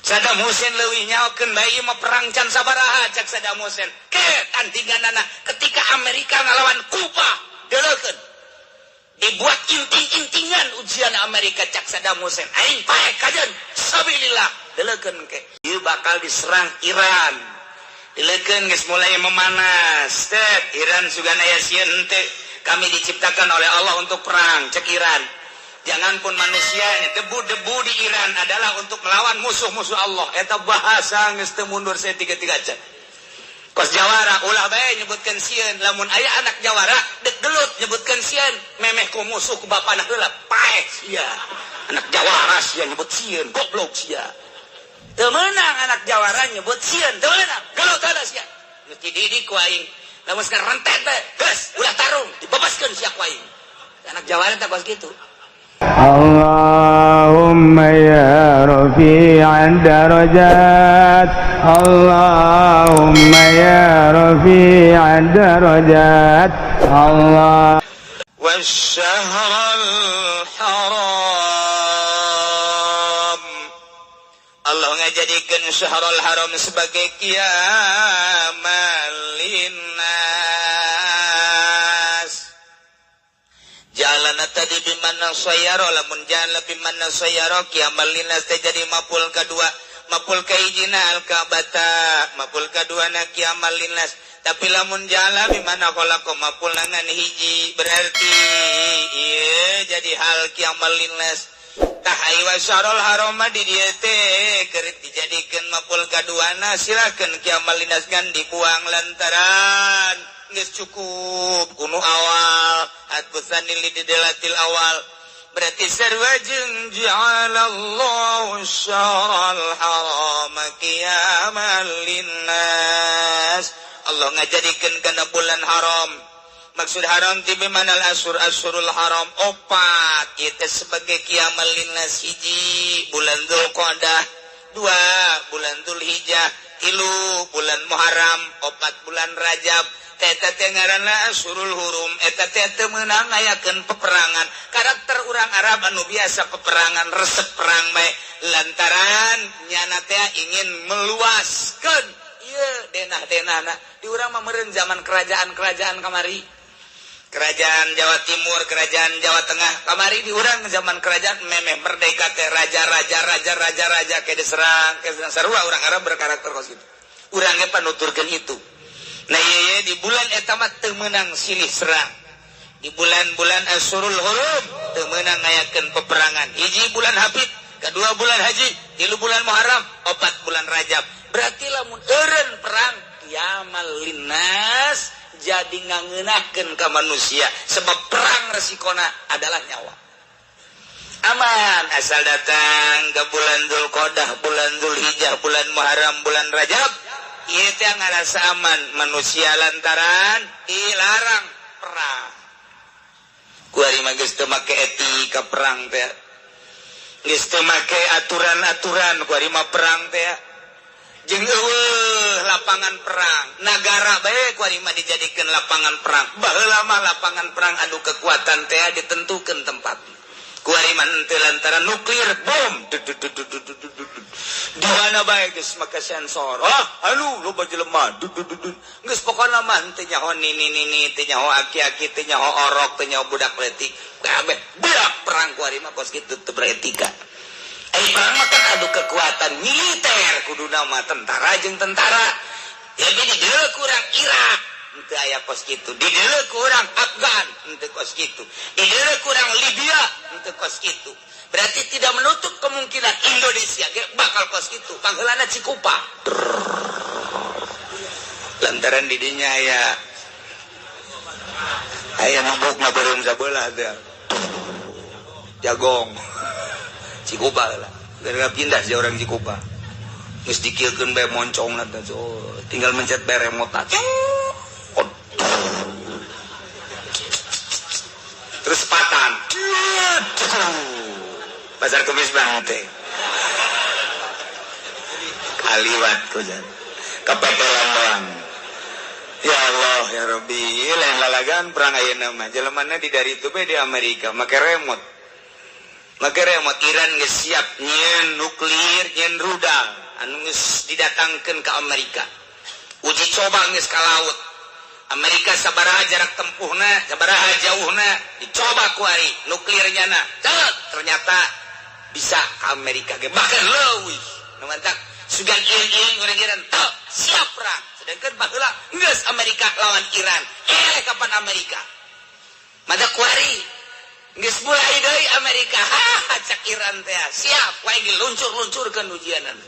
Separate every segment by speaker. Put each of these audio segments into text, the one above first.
Speaker 1: Saddam Hussein leuwih nyaokeun bayi mah perang can sabaraha cak Saddam Hussein ke tantinganana ketika Amerika ngalawan Kuba deuleukeun dibuat inting-intingan ujian Amerika cak Saddam Hussein aing pae kajeun sabilillah deuleukeun ke ieu bakal diserang Iran dilekeun geus mulai memanas Iran sugan aya sieun teh kami diciptakan oleh Allah untuk perang cek Iran. Jangan pun manusia debu-debu di Iran adalah untuk melawan musuh-musuh Allah. Eta bahasa geus teu mundur saeutik-eutik aja. Kos Jawara ulah bae nyebutkeun sieun, lamun aya anak Jawara dek gelut nyebutkeun sieun, memeh ku musuh ku bapana heula paeh sia. Anak Jawara sia nyebut sieun, goblok sia. Teu meunang anak Jawara nyebut sieun, teu meunang. Gelut ada sia. Geus dididik ku aing. Lamun sekarang rentet teh, geus ulah tarung, dibebaskeun sia ku aing. Anak Jawara teh kos kitu.
Speaker 2: Allahumma ya rafi'ad darajat Allahumma ya rafi'ad darajat Allah
Speaker 1: wasyahrul haram Allah ngajadikeun syahrul haram sebagai qiyamal linnas jalan tadi bimana sayaro lamun jalan bimana sayaro qiyamal linnas teh jadi maful kadua maful kahijina al kabata maful kadua na qiyamal linnas tapi lamun jalan bimana khalaqa maful ngan hiji berarti ieu jadi hal qiyamal linnas tah aywa syarul haram di dieu teh keur dijadikeun maful kaduana silakeun qiyamal linnas kan dibuang lantaran geus cukup kuno awal atbusanil lidalatil awal berarti sarua jeung ja'alallahu syarul haram qiyamal linnas Allah ngajadikeun kana bulan haram maksud haram ti bimanal asyurul haram opat ieu sebagai qiyamal linnas hiji bulan Dzulqa'dah dua bulan Dzulhijjah tilu bulan Muharram opat bulan Rajab eta teh ngaranna asyurul hurum eta teh teu meunang ngayakeun peperangan karakter urang Arab anu biasa peperangan resep perang bae lantaran nyana teh ingin meluaskeun ieu denah-denahna di urang mah meureun zaman kerajaan-kerajaan kamari kerajaan Jawa Timur kerajaan Jawa Tengah kamari di urang zaman kerajaan memeh merdeka teh raja ke diserang ke sarua urang Arab berkarakter kos kitu urang ge panuturkeun itu. Nah iya di bulan eta mah teu meunang silih serang. Di bulan-bulan Asyurul Hurum teu meunang ngayakeun peperangan. Hiji bulan Habib, kedua bulan Haji, tilu bulan Muharram, opat bulan Rajab. Berarti lamun eureun perang qiyamal linnas jadi ngangeunahkeun ka manusia sebab perang resikona adalah nyawa. Aman asal datang ke bulan Dzulqa'dah, bulan Dzulhijjah, bulan Muharram, bulan Rajab. Ieu teh ngarasa aman manusia lantaran dilarang perang. Kuari mah geus teu make etika perang teh. Geus teu make aturan-aturan kuari mah perang teh. Jeung eueuh lapangan perang. Nagara bae kuari mah dijadikeun lapangan perang. Baheula mah lapangan perang anu kekuatan teh ditentukeun tempatna. Kuari mah teu lantaran nuklir bom. Di mana bae geus make sensor. Anu loba jelema. Geus pokona mah teu nyaho nini teu nyaho aki-aki teu nyaho orok teu nyaho budak leutik. Kabeh beak perang kuari mah kos kitu teu beretika. Perang mah kan adu kekuatan militer kuduna mah tentara jeung tentara. Jadi di dieu kurang Irak teu aya kos kitu. Di dieu kurang Afgan teu kos kitu. Di dieu kurang Libya teu kos kitu. Berarti tidak menutup kemungkinan Indonesia bakal kos kitu. Pangheulana Cikupa. Lantaran di dinya aya mabukna beureum sabeula teh. Jagong. Cikupa lah. Gara-gara pindah si orang Cikupa. Geus dikieukeun bae moncongna teh. Tinggal mencet bae remote. Terus patan. Pasar Kemis banget kaliwat kujan kepetelan doang ya Allah ya Rabbi lain lalagan perang ayeuna mah jelemana di dari itu be di Amerika make remote Iran geus siap nyeun nuklir nyeun rudal geus didatangkeun ka Amerika. Uji coba geus ka laut. Amerika sabaraha jarak tempuhna, sabaraha jauhna, dicoba ku ari nuklirnya na. Ternyata bisa ka Amerika ge bahkan leuwih. Nu mantak sugan iring-iring urang-iran teu siap perang. Sedangkan baheula geus Amerika lawan Iran. Kapan Amerika? Mada ku ari geus mulai deui Amerika. Cak Iran teh siap wae diluncur-luncurkeun ujianan.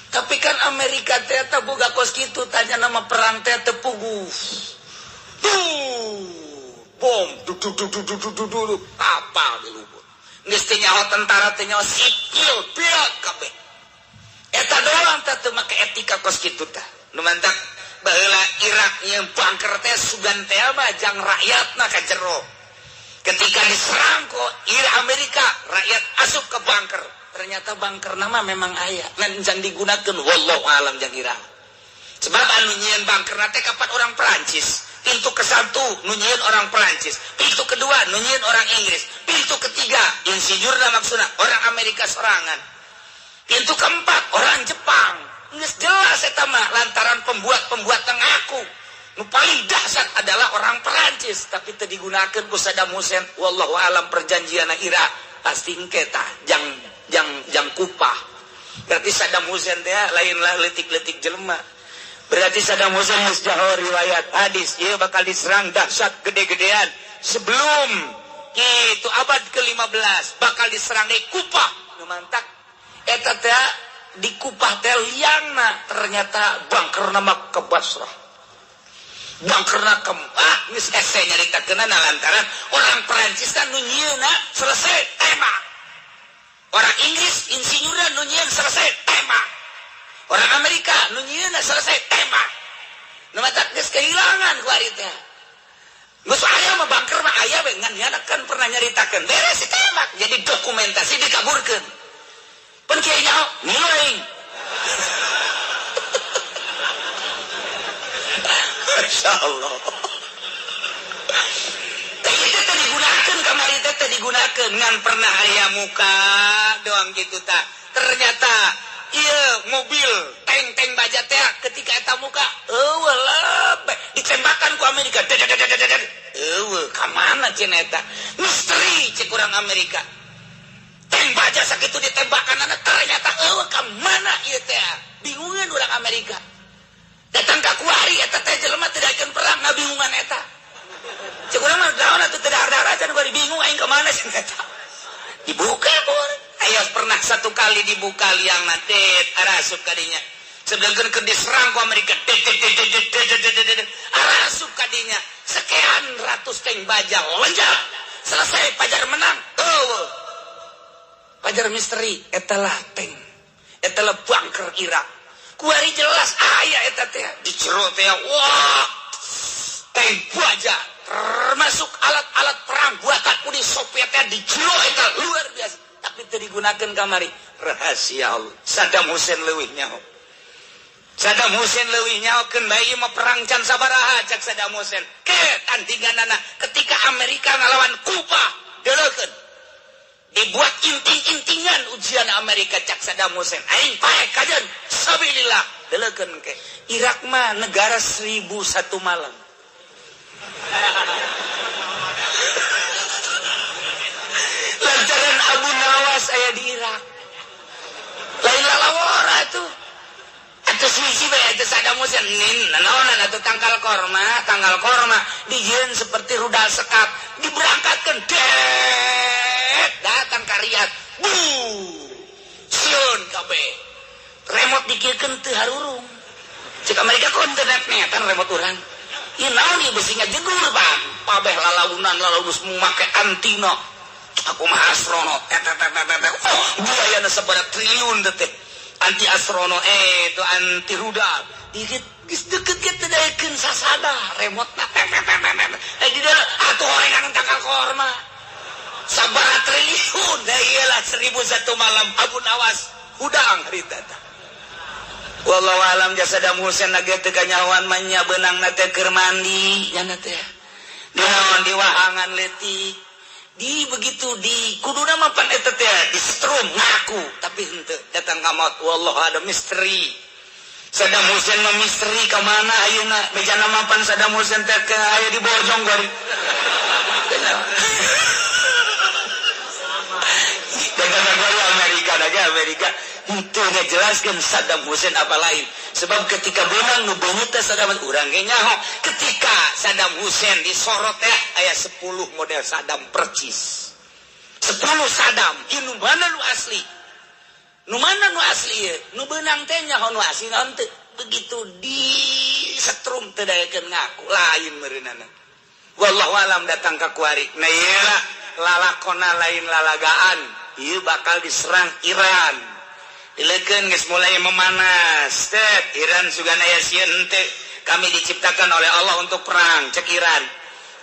Speaker 1: Tapi kan Amerika teh boga kos kitu tanya nama perang teh teu puguh. Bom duduk kapal di lubur. Geus teh nyaho tentara teh nyaho sipil pilot kabeh. Eta doang teh make etika kos kitu teh. Nu mantak baheula Irak nyeun bunker teh sugan teh mah jang rakyatna ka jero. Ketika diserang kok Amerika, rakyat asup ke bunker. Ternyata bunker nama memang aya ngan jang digunakeun wallahu alam jang Irak. Sebab anu nyieun bunker teh kapan orang Perancis. Pintu ke-1 nu nyieun orang Perancis, pintu kedua nu nyieun orang Inggris, pintu ketiga insinyurna maksudna orang Amerika sorangan. Pintu keempat orang Jepang. Geus jelas eta mah lantaran pembuat ngaku nu paling dahsyat adalah orang Perancis, tapi teu digunakeun ku Saddam Hussein. Wallahu alam perjanjianna Irak pasti engke tah jang kupah. Berarti Saddam Hussein teh lainlah leutik-leutik jelema. Berarti Saddam Hussein geus jauh riwayat hadis ieu bakal diserang dahsyat gede-gedean sebelum itu abad ke-15 bakal diserang deui kupah. Nu mantak eta teh di kupah teh liangna ternyata bunkerna mah ke Basrah. Bangkerna geus hese nyaritakeunana lantaran orang Perancis kan nu nyieunna selesai tembak. Orang Inggris insinyurna nu nyieun selesai tembak. Orang Amerika nu nyieunna selesai tembak. Nu mata geus kehilangan ku ari teh. Geus aya mah bangker mah aya we ngan nya kan pernah nyaritakeun beres si tembak jadi dokumentasi dikaburkeun. Pun kieu nya nilai. Masya Allah. Itu teh digunakan kamari teh digunakan ngan pernah aya muka doang gitu tak. Ternyata iya mobil tank baja teh ketika eta muka eueuh ditembakkan ku Amerika. Eueuh ka mana cenah eta? Misteri cek urang Amerika. Tank baja sakitu ditembakkanana ternyata eueuh ka mana ieu teh? Bingungan urang Amerika. Datang ka kuari eta teh jelema teu daekeun perang ngabingungan eta. Cek urang mah naon atuh teu dar-dar acan gua bingung aing ka mana cenah eta. Dibuka kur. Aya pernah satu kali dibuka liangna tet arasup ka dinya. Sedangkeun keur diserang ku Amerika. Arasup ka dinya. Sekian ratus tank baja lonjak. Selesai Pajar menang. Pajar misteri etalah tank. Etalah bunker Irak. Kuari jelas aya eta teh di jero teh wah tank baja termasuk alat-alat perang buatan Uni Soviet teh di jero eta luar biasa tapi teu digunakeun kamari rahasia Allah. Saddam Hussein leuwih nyaho. Saddam Hussein leuwih nyahokeun bae ieu mah perang can sabaraha cak Saddam Hussein. Tantinganana ketika Amerika ngalawan Kuba deuleukeun dibuat inting-intingan ujian Amerika cak Saddam Hussein. Aing pae kajen sabilillah deuleukeun ke. Irak mah negara 1001 malam. Lantaran Abu Nawas aya di Irak. Lain lalawara tuh. Atuh siji bae atuh Saddam Hussein naonan atuh tangkal korma dijieun seperti rudal sekat diberangkatkeun datang ka Riyadh. Sion kabeh. Remote dikirkeun teu harurung. Cek Amerika kontenet netan remote urang. Ieu naon ieu beusinga jegur bang. Pabeh lalaunan make antino. Aku mah astronot. Biayana sabaraha triliun teh. Anti astronot itu anti rudal. Dikit geus deukeut ge teu daekeun sasada remote na. Di dalam atuh horengan tangkal korma. Sabaraha triliun da iyalah 1001 malam Abu Nawas hudang harita teh. Wallahu alam jasa Saddam Hussein lagi teu kanyawan mah nya beunangna teh keur mandi nya teh. Dinaon di wahangan leutik di begitu di kuduna mapan eta teh di strum ngaku tapi henteu datang ka maut wallah ada misteri Saddam Hussein mah misteri ka mana ayeuna mejana mapan Saddam Hussein teh aya di Bojong gari Amerika itu ngejelaskan Saddam Hussein apa lain sebab ketika benang nubeungeut teh Saddam urang ge nyaho ketika Saddam Hussein disorot teh aya 10 model Saddam percis 10 Saddam ieu mana nu asli nu mana nu asli ye nu beunang teh nyaho nu asli naon teu begitu di setrum teu daekeun ngaku lain meureunana wallahu alam datang ka kuari na ieu lalakona lain lalagaan ieu bakal diserang Iran dilekeun geus mulai memanas teh Iran sugana aya sieun teh kami diciptakan oleh Allah untuk perang cek Iran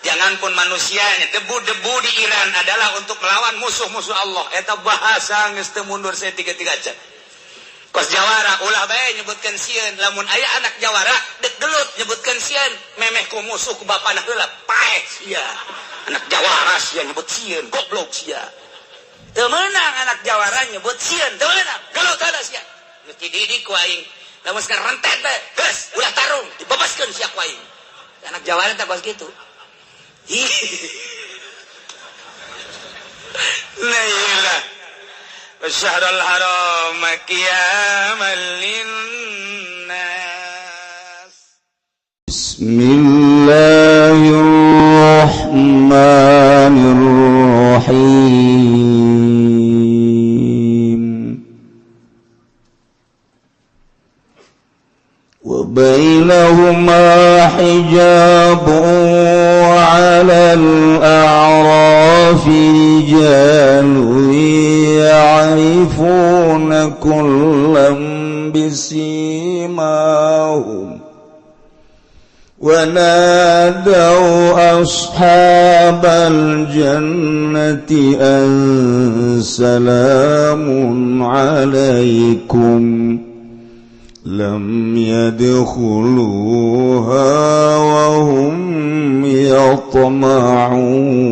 Speaker 1: janganpun manusianya debu-debu di Iran adalah untuk melawan musuh-musuh Allah eta bahasa geus teu mundur saeutik-eutik aja kos jawara ulah bae nyebutkeun sieun lamun aya anak jawara dek gelut nyebutkeun sieun memeh ku musuh ku bapana heula paeh sia anak jawara sia nyebut sieun goblok sia teu meunang anak jawara nyebut sieun teu meunang gelut ada sia mesti didik ku aing lamun sekarang rentet teh geus ulah tarung dibebaskeun sia ku aing anak jawara teh kos kitu la ilaha Syahrul haram qiyamal linnas
Speaker 3: Bismillahirrahmanirrahim wa bainahuma hijabun 'alal a'rafi rijalun يعرفون كلا بسيماهم ونادوا أصحاب الجنة أن سلام عليكم لم يدخلوها وهم يطمعون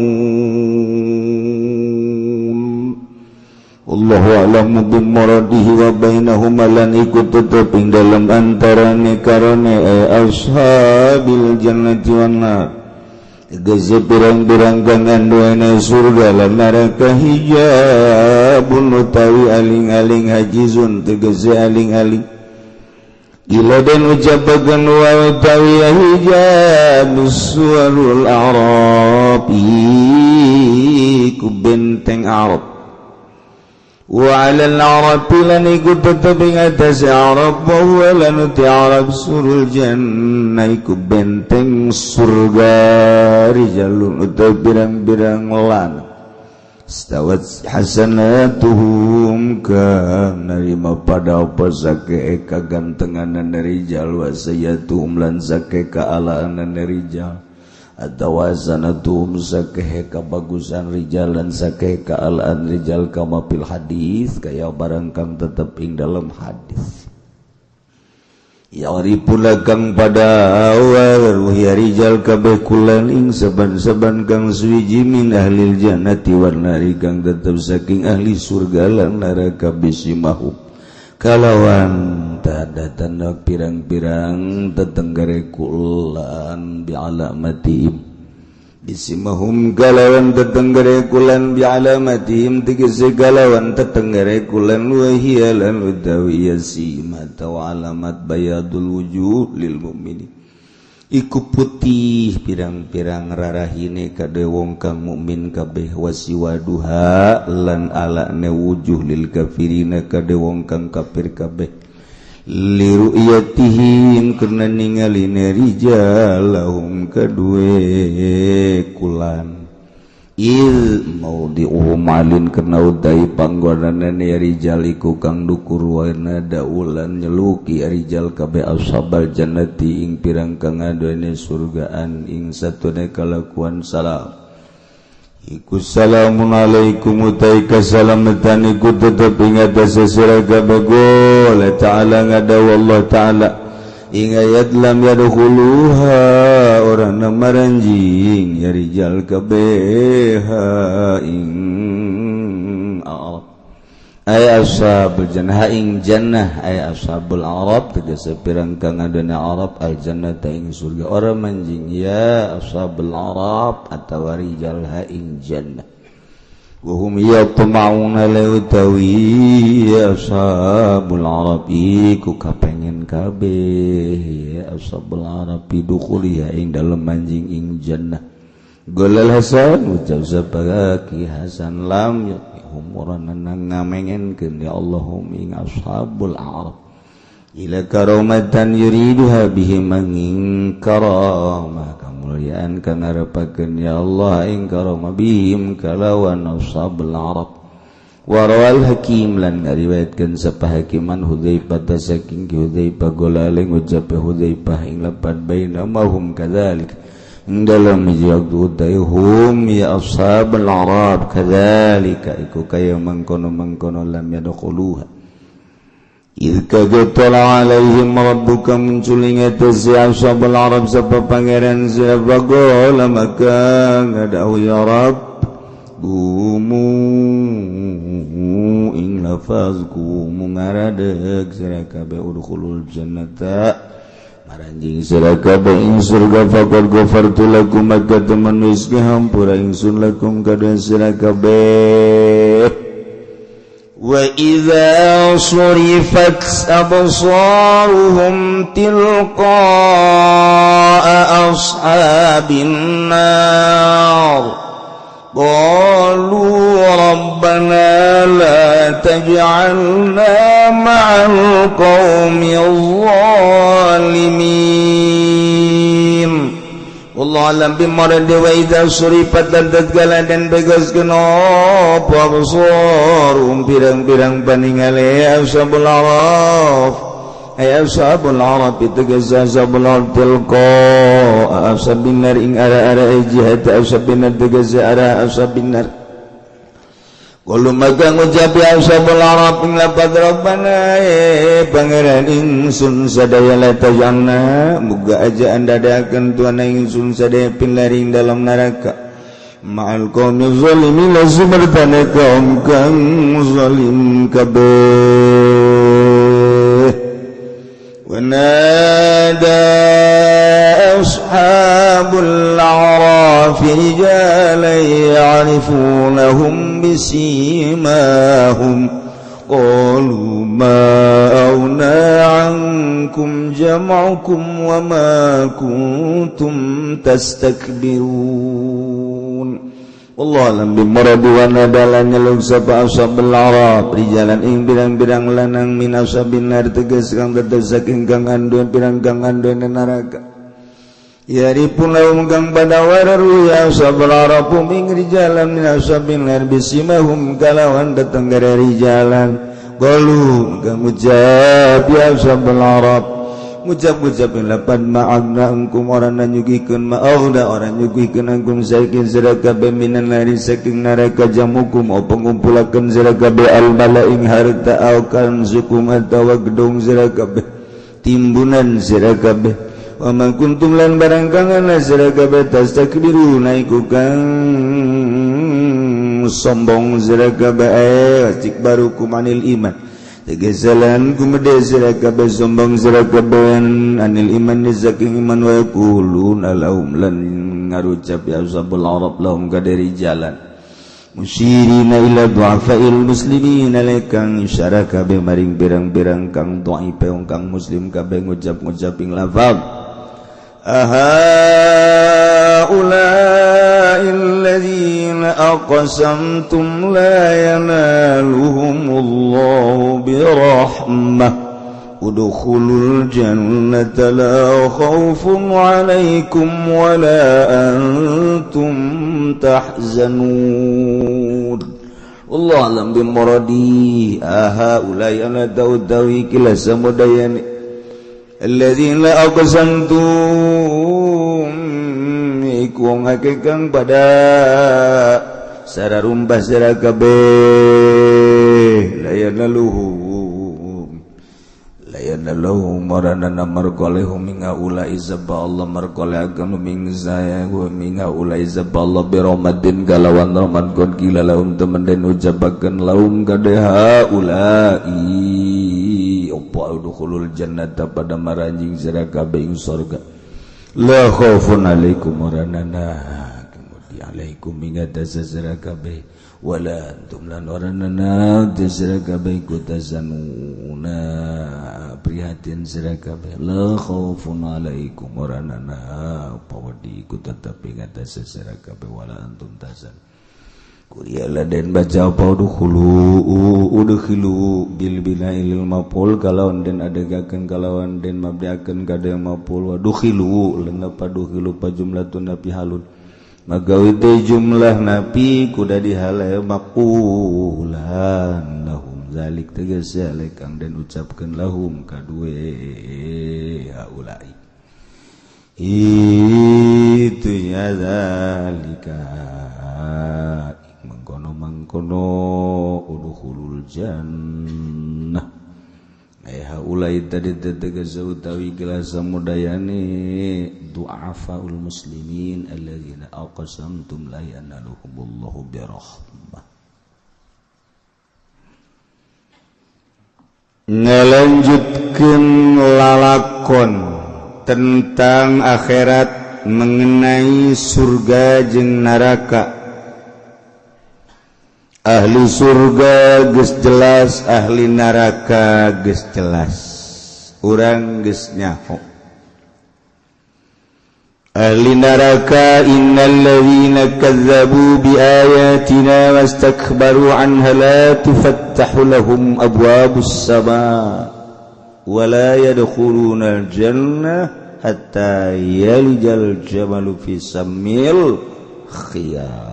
Speaker 3: Allahu a'lamu bimuradihi wa bainahuma lan iku teteping dalam antarane karone ashabil jannati wan nar geus pirang-pirang kang ngandungan surga lan neraka hijabun utawi aling-aling hajizun tegese aling-aling ila dan ucapakeun wa utawi hijabus suwarul a'rabi ku benteng Arab وعلى العرب لن يكون تتبع atas Arab bahwa lan uti Arab surul jannah iku benteng surga rijalun utawi birang-birang lan stawat hasanatuhum kan narima pada apa sake kagantenganan rijal wa sayyatuhum lan sake kaalaanan rijal atau sanatuhum sakeh kabagusan rijal dan sakeh kaalaan rijal kama fil hadis kaya barang kang tetep ing dalam hadis yaripuna kang pada awal ya rijal kabeh kulan ing saban-saban kang suwiji min ahlil jannati wan nari kang tetep saking ahli surga lan neraka bisimahum kalawan tanda-tanda pirang-pirang tetenggere kulan bi'alamatihim bisimahum kalawan tetenggere kulan bi'alamatihim tegese kalawan tetenggere kulan wahiyalan utawi yasima atau alamat bayadul wujuh lil mu'minin iku putih pirang-pirang rarahine kade wong kang mukmin kabeh wasiwaduha lan alane wujuh lil kafirina kade wong kang kafir kabeh liru'yatihim karena ningaline rijalahum kadue kulan il maudi'uhum alin karena udai panggonanane rijal iku kang dukur wana daulan nyeluki rijal kabeh ashabal jannati ing pirang kang aduane surgaan ing satune kalakuan salam iku salamun alaikum utai kasalamatan iku tetep ing atas sira kabeh Allah taala ngadawa Allah taala ayat lam yadkhuluha orang namaranjing ya rijal kabeha ing Arab ay ashabul jannah ing jannah ay ashabul Arab tegese pirang kang adana Arab al jannah ing surga orang manjing ya ashabul Arab atawa rijal ha ing jannah wahum yatma'una lautawi ya ashabul Arabi ku kapengen kabeh ya ashabul Arabi dukhuli ing dalem manjing ing jannah golal Hasan ucap sapaki Hasan lam umurana ngamengenkeun ya Allahum ing ashabul Arab ila karamatan yuriduha bihim manging karamah kamuliaan kang ngarepakeun ya Allah ing karamah bihim kalawan ashabul Arab warawal hakim lan ngariwayatkeun sapa hakiman Hudzaifah saking Hudzaifah golaling ucap Hudzaifah ing lapad baina mahum kadzalik dalam waktu hum ya ashabul Arab kadzalika iku kaya mangkono lam yadkhuluha Ilka gotala alaihim rabbuka munculing atas ashabul Arab sapa pangeran sapa gola maka ngadahu ya Rabb gumu ing lafazku mungaradeg sira kabeh udkhulul jannata maranjing sira kabeh ing surga faqad ghafartu lakum maka temen wis ngahampura ingsun lakum kadang sira kabeh وَإِذَا صُرِفَتْ أَبْصَارُهُمْ تِلْقَاءَ أَصْحَابِ النَّارِ قَالُوا رَبَّنَا لَا تَجْعَلْنَا مَعَ الْقَوْمِ الظَّالِمِينَ Allah alam bimarad wa idza surifat dan tatkala dan begaskeun apa absar pirang-pirang paningale ashabul Araf ay ashabul Araf itu ashabul Araf tilqa ashabin nar ing ara-ara jihad ashabin nar tegese ara ashabin nar Kulo magang ngucap ashabul Araf ing lapad rabbana pangeran ingsun sadaya la tajanna muga aja anda dadakan tuana ingsun sadaya pinlaring dalam neraka ma'al qaumi zalimin sumertana kaum kang zalim kabeh wa nada ashabul Araf rijalan ya'rifunahum بسيماهم قالوا ما أغنى عنكم جمعكم وما كنتم تستكبرون والله alam bimarad wa nadalan nyeluk sapa ashabul Arab rijalan ing birang-birang lanang min ashabin nar tegas kang tetep saking kang anduan pirang kang anduan neraka Yaripun lahum kang badawararu ya ashabul Arab ing rijalan min ashabin nar bisimahum kalawan datang gara rijalan qalu kang ucap ya ashabul Arab ngucap-ngucap lapan ma'agna angkum orang nyugikeun ma'agna orang nyugikeun angkum saking sira kabeh minan nari saking neraka jamukum apa ngumpulakeun sira kabeh al malaing harta akan sukum atawa gedung sira kabeh timbunan sira kabeh wa man kuntum lan barang kang ana sira kabeh tastakbiruna iku kang sombong sira kabeh istikbarukum anil iman tegesalan kumede sira kabeh sombong sira kabeh anil iman saking iman wa yaqulun alahum lan ngarucap ya ashabul Arab lahum kadari jalan musyirina ila du'afail muslimin alaikan isyara kabeh maring birang-birang kang dhaif kang muslim kabeh ngucap-ngucap ing lafaz أهؤلاء الذين أقسمتم لا ينالهم الله برحمة ادخلوا الجنة لا خوف عليكم ولا أنتم تحزنون والله أعلم بمرادي أهؤلاء أنا داوي كلا سمودayani الذين أقسمتم iku wong akeh kang pada sararumbah sira kabeh la layana lahum maranana marqalehum minga ulai zabba Allah marqalakan ming saya wa minga ulai zabba Allah birahmatin kalawan rahmat kon gila lahum temen den ucapaken lahum kadeha ulai apa udkhulul jannata pada maranjing sira kabeh ing surga la khaufun alaikum maranana kemudian alaikum minga tasira kabeh wala antum lan waranana tasira kabeh kutazanuna prihatin sira kabeh la khaufun alaikum waranana pawadi ku tetep ing atas sira kabeh wala antum tazan kuriala den baca apa udkhulu bil binail mapul kalawan den adegakeun kalawan den mabdiakeun kada mapul wadukhilu leungeup padukhilu pajumlatun napi halun magawi teh jumlah napi kuda dihalaya maqulan lahum zalik tegese kang den ucapkeun lahum kadue haulai itu ya zalika mangkono udkhulul jannah haulai tadi tegese utawi gelas samudayane du'afaul muslimin alladzina aqsamtum la yanaluhumullahu birahmah. Ngelanjutkeun lalakon tentang akhirat mengenai surga jeung neraka. Ahli surga geus jelas, ahli neraka geus jelas. Urang geus nyaho. Ahli neraka innal ladzina kazzabu biayatina wastakbaru anha la tufattahu lahum abwabus samaa wa la yadkhuluna al-jannah hatta yalijal jamalu fi sammil khiyat.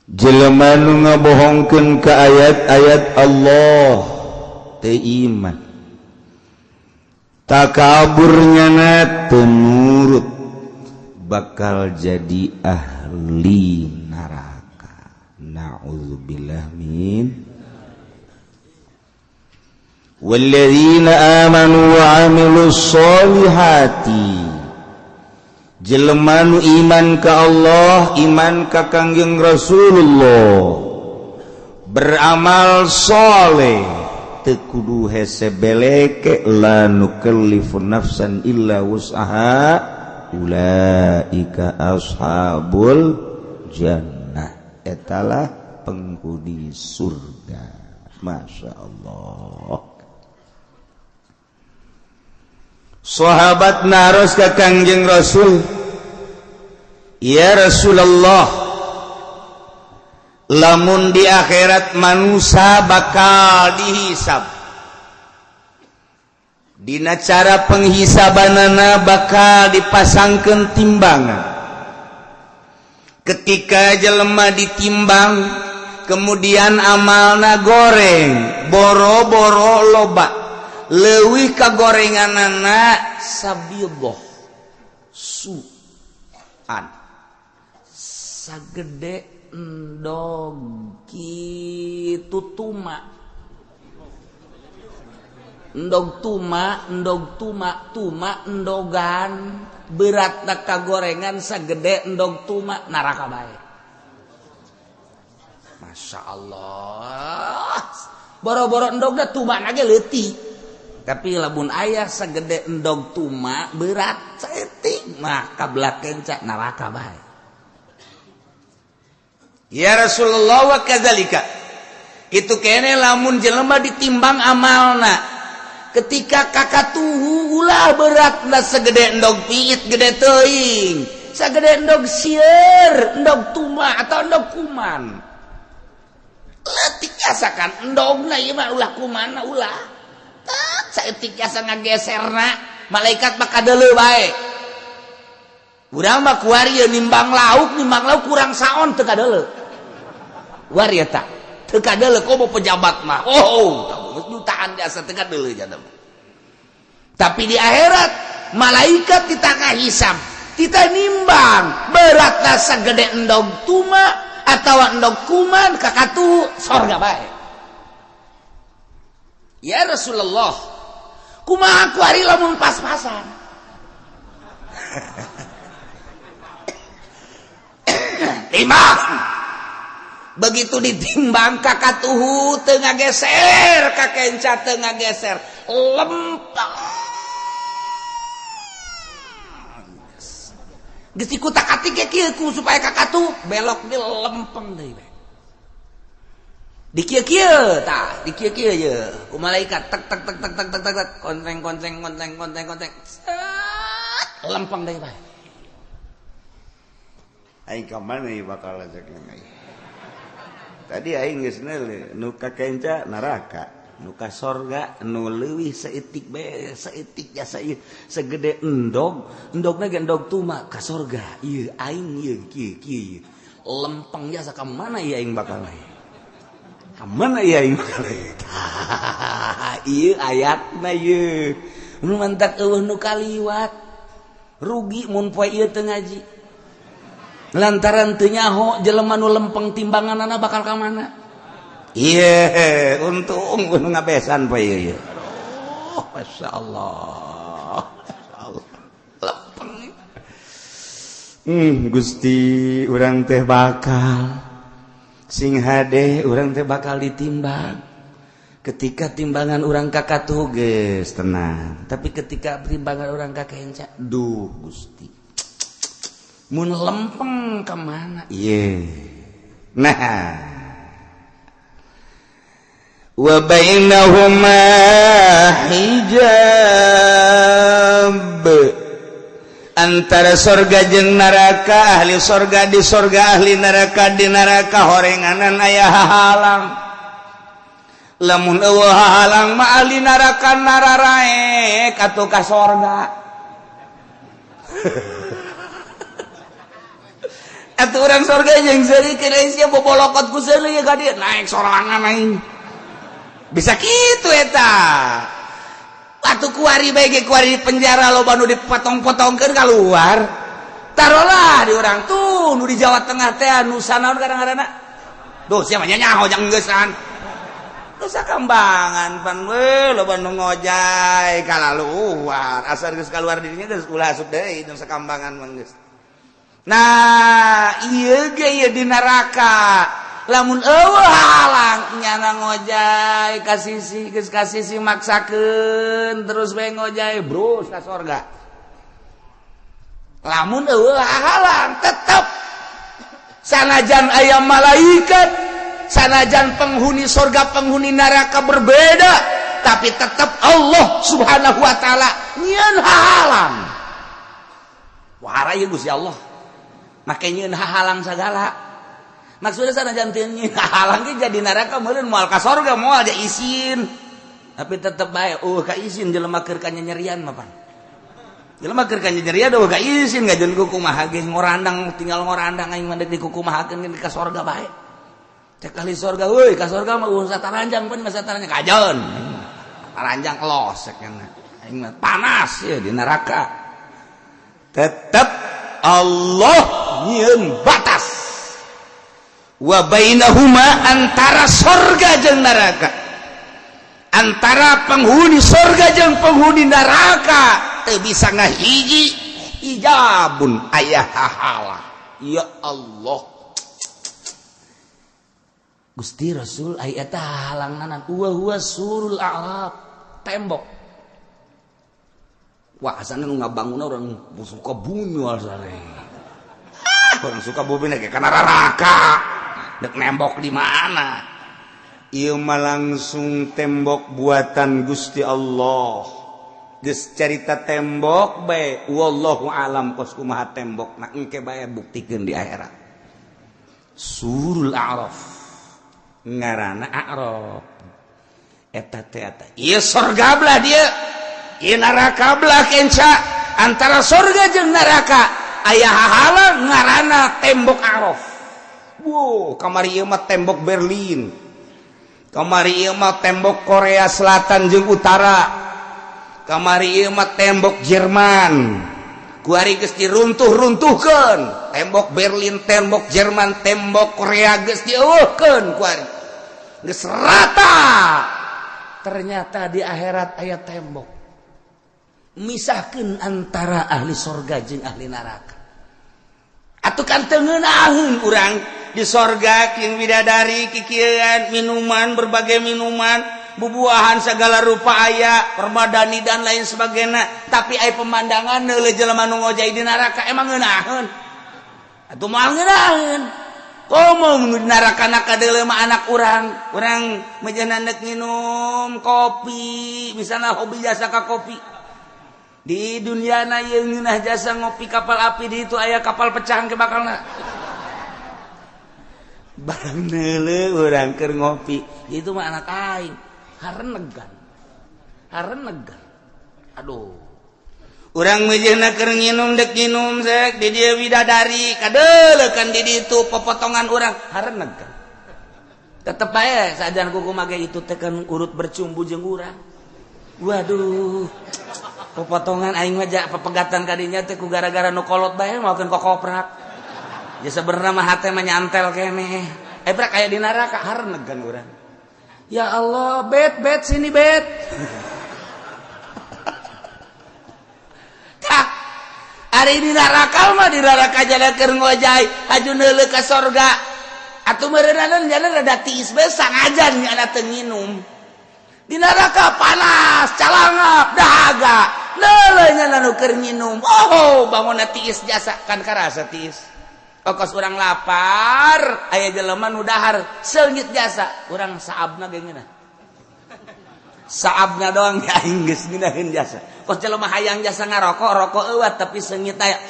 Speaker 3: Jelema nu ngabohongkeun ka ayat-ayat Allah teu iman takaburnyana teu nurut bakal jadi ahli neraka. Na'udzubillah min walladzina amanu wa 'amilus sholihati jelema nu iman ka Allah, iman ka Kangjeng Rasulullah, beramal saleh, teu kudu hese beleke, la nukallifu nafsan illa wus'aha, ulaika ashabul jannah, etalah penghuni surga. Masya Allah. Sahabat naros ka Kangjeng Rasul, ya Rasulullah, lamun di akhirat manusia bakal dihisab, dina cara penghisabanana bakal dipasangkeun timbangan. Ketika jelema ditimbang, kemudian amalna goreng, boro-boro loba, leuwih kagorenganana sabiyoh su'an sagede endog kitu tuma endogan beratna kagorengan sagede endog tuma neraka bae. Masya Allah, boro-boro endogna tuma nage leutik. Tapi lamun ayah sagede endog tuma berat ceting mah kablakeun ca neraka bae. Ya Rasulullah wa kadzalika. Kitu kene lamun jelema ditimbang amalna. Ketika kakatuhu ulah beratna sagede endog piit gede teuing, sagede endog sieur, endog tuma atau endog kuman. Leutik asakan endogna ieu mah ulah kumana ulah. Saeutik asa ngageserna malaikat mah kadeuleu bae. Urang mah kuari nimbang lauk kurang saon teu kadeuleu. Wari eta teu kadeuleu komo pejabat mah. Oh, geus jutaan jasa teu kadeuleu jana. Tapi di akhirat malaikat ditangah hisab, kita nimbang beratna sagede endog tuma atawa endog kuman kakatu sorga bae.
Speaker 4: Ya Rasulullah, kumaha ku ari lamun pas-pasan? Timbang. Begitu ditimbang kakatuhu teu ngageser, kakenca teu ngageser, lempeng. Geus dikutak-atik ge kieu supaya kakatuh belok di lempeng deui. Di kieu-kieu tah, di kieu-kieu ye. Ku malaikat tek tek tek tek tek tek tek konteng. Lempeng deui bae.
Speaker 3: Aing ka mana ieu bakal ajak aing. Tadi aing geus neuleuh nu ka kenca neraka, nu ka sorga nu leuwih saeutik bae, saeutik jasa ieu segede endog, endogna ge endog tuma ka sorga. Ieu aing ieu kieu. Lempeng jasa ka mana ieu aing bakal lae? Ka mana ieu aing bakal lae? Ieu ayatna ieu. Nu mantak eueuh nu kaliwat. Rugi mun poe ieu teu ngaji. Lantaran teu nyaho jelema nu lempeng timbanganna bakal ka mana? Ieu untung nu ngabesan poe ieu. Oh, masyaallah. Lempeng. Gusti urang teh bakal sing hade urang teh bakal ditimbang. Ketika timbangan urang kakatuh geus tenang, tapi ketika timbangan urang kakenca, duh Gusti. Mun lempeng ke mana? Iya. Nah. Wa bainahuma hijab. Antara sorga jeung neraka, ahli sorga di sorga, ahli neraka di neraka, horenganan aya hahalang. Lamun eueuh hahalang mah ahli neraka nararaek atuh ka sorga. Atuh urang sorga jeung seuri kira sia bobolokot ku seuli ya ka dieu naik sorangan aing. Bisa kitu eta. Atuh kuari bae ge kuari di penjara loba nu dipotong-potongkeun kaluar. Tarolah di urang tuh nu di Jawa Tengah teh anu sanaon kadang-kadangna. Duh sia mah nyaho jang geussan. Nu sakambangan pan we loba nu ngojay kalaluar. Asal geus kaluar di dinya geus ulah asup deui nu sakambangan mah geus. Nah, ieu ge ieu di neraka. Lamun eueuh halang nyana ngojay ka sisi geus ka sisi maksakeun terus bae ngojay brus ka sorga. Lamun eueuh halang tetep sanajan aya malaikat, sanajan penghuni sorga penghuni neraka berbeda, tapi tetep Allah Subhanahu wa taala nyieun halang. Wahara ieu Gusti Allah. Make nyieun halang sagala. Maksudnya sanajan teu nyieun halang ge jadi neraka meureun moal ka sorga moal aja izin. Tapi tetep bae ka izin jelema keur kanyerian mah pan. Jelema keur kanyerian ka izin ngajeun ku kumaha ge ngorandang tinggal ngorandang aing mah deuk dikukumahakeun ka sorga bae. Cek ahli sorga euy ka sorga mah ulah sataranjang pan mah sataranjang kajeun. Taranjang los cenah. Aing mah panas ya di neraka. Tetep Allah nyieun batas. Wa bainahuma antara sorga jeung neraka, antara penghuni sorga jeung penghuni neraka teu bisa ngahiji hijabun aya hahalang. Ya Allah, Gusti Rasul aya eta halangan huwa surul a'rab, tembok. Wah asana nu ngabangunna urang suka bumi asale. Orang suka bumi ge kana neraka. Dek nembok di mana? Ieu mah langsung tembok buatan Gusti Allah. Geus carita tembok bae wallahu alam kos kumaha tembokna engke bae buktikeun di akhirat. Surul A'raf. Ngaranna A'raf. Eta teh eta. Ieu sorga belah dieu. Ieu neraka belah kenca. Antara sorga jeung neraka aya hahalang ngaranna tembok A'raf. Wow, kamari ieu mah tembok Berlin. Kamari ieu mah tembok Korea Selatan jeung Utara. Kamari ieu mah tembok Jerman. Kuari geus diruntuh-runtuhkeun. Tembok Berlin, tembok Jerman, tembok Korea geus dieuweuhkeun kuari. Geus rata.
Speaker 4: ternyata di akhirat aya tembok misahkeun antara ahli sorga jeung ahli neraka. Atuh kan teu ngeunaheun urang di sorga kieu bidadari kikieuan minuman berbagai minuman bubuahan segala rupa aya permadani dan lain sebagainya tapi aya pemandangan neuleuh jelema nu ngojai di neraka emang ngeunaheun atuh moal ngeunaheun komo nu di neraka kadeuleu mah anak urang mejana neuk nginum kopi misalna hobi jasa ka kopi di dunia na ieu ngeunah jasa ngopi kapal api di itu aya kapal pecah ke bakalna barang neuleuh urang keur ngopi itu mah anak aing harenegan aduh urang mejana keur nginum dek nginum sek di dieu bidadari kadeuleuh kan di ditu popotongan urang harenegan tetep bae sajan kuku mage itu teh kan urut bercumbu jeung urang waduh popotongan aing mah pepegatan kadinya teh ku gara-gara nu kolot bae maokeun kokoprak ya sebenarnya mah hate mah nyantel keneh brak aya di neraka harenegan urang ya Allah bet sini bet tah ari di neraka mah di neraka jaga keur ngojai haju neuleuh ka sorga atuh meureunana jalan rada tiis bae sangajan nya teu nginum di neraka panas calangap dahaga leuleuhnya nu keur nginum oh bangunna tiis jasa kan karasa tiis ongkos urang lapar aya jelema nu dahar seungit jasa urang saabna ge ngeunah saabna doang aing geus ngeunaheun jasa kos jelema hayang jasa ngarokok eueuh tapi seungit aya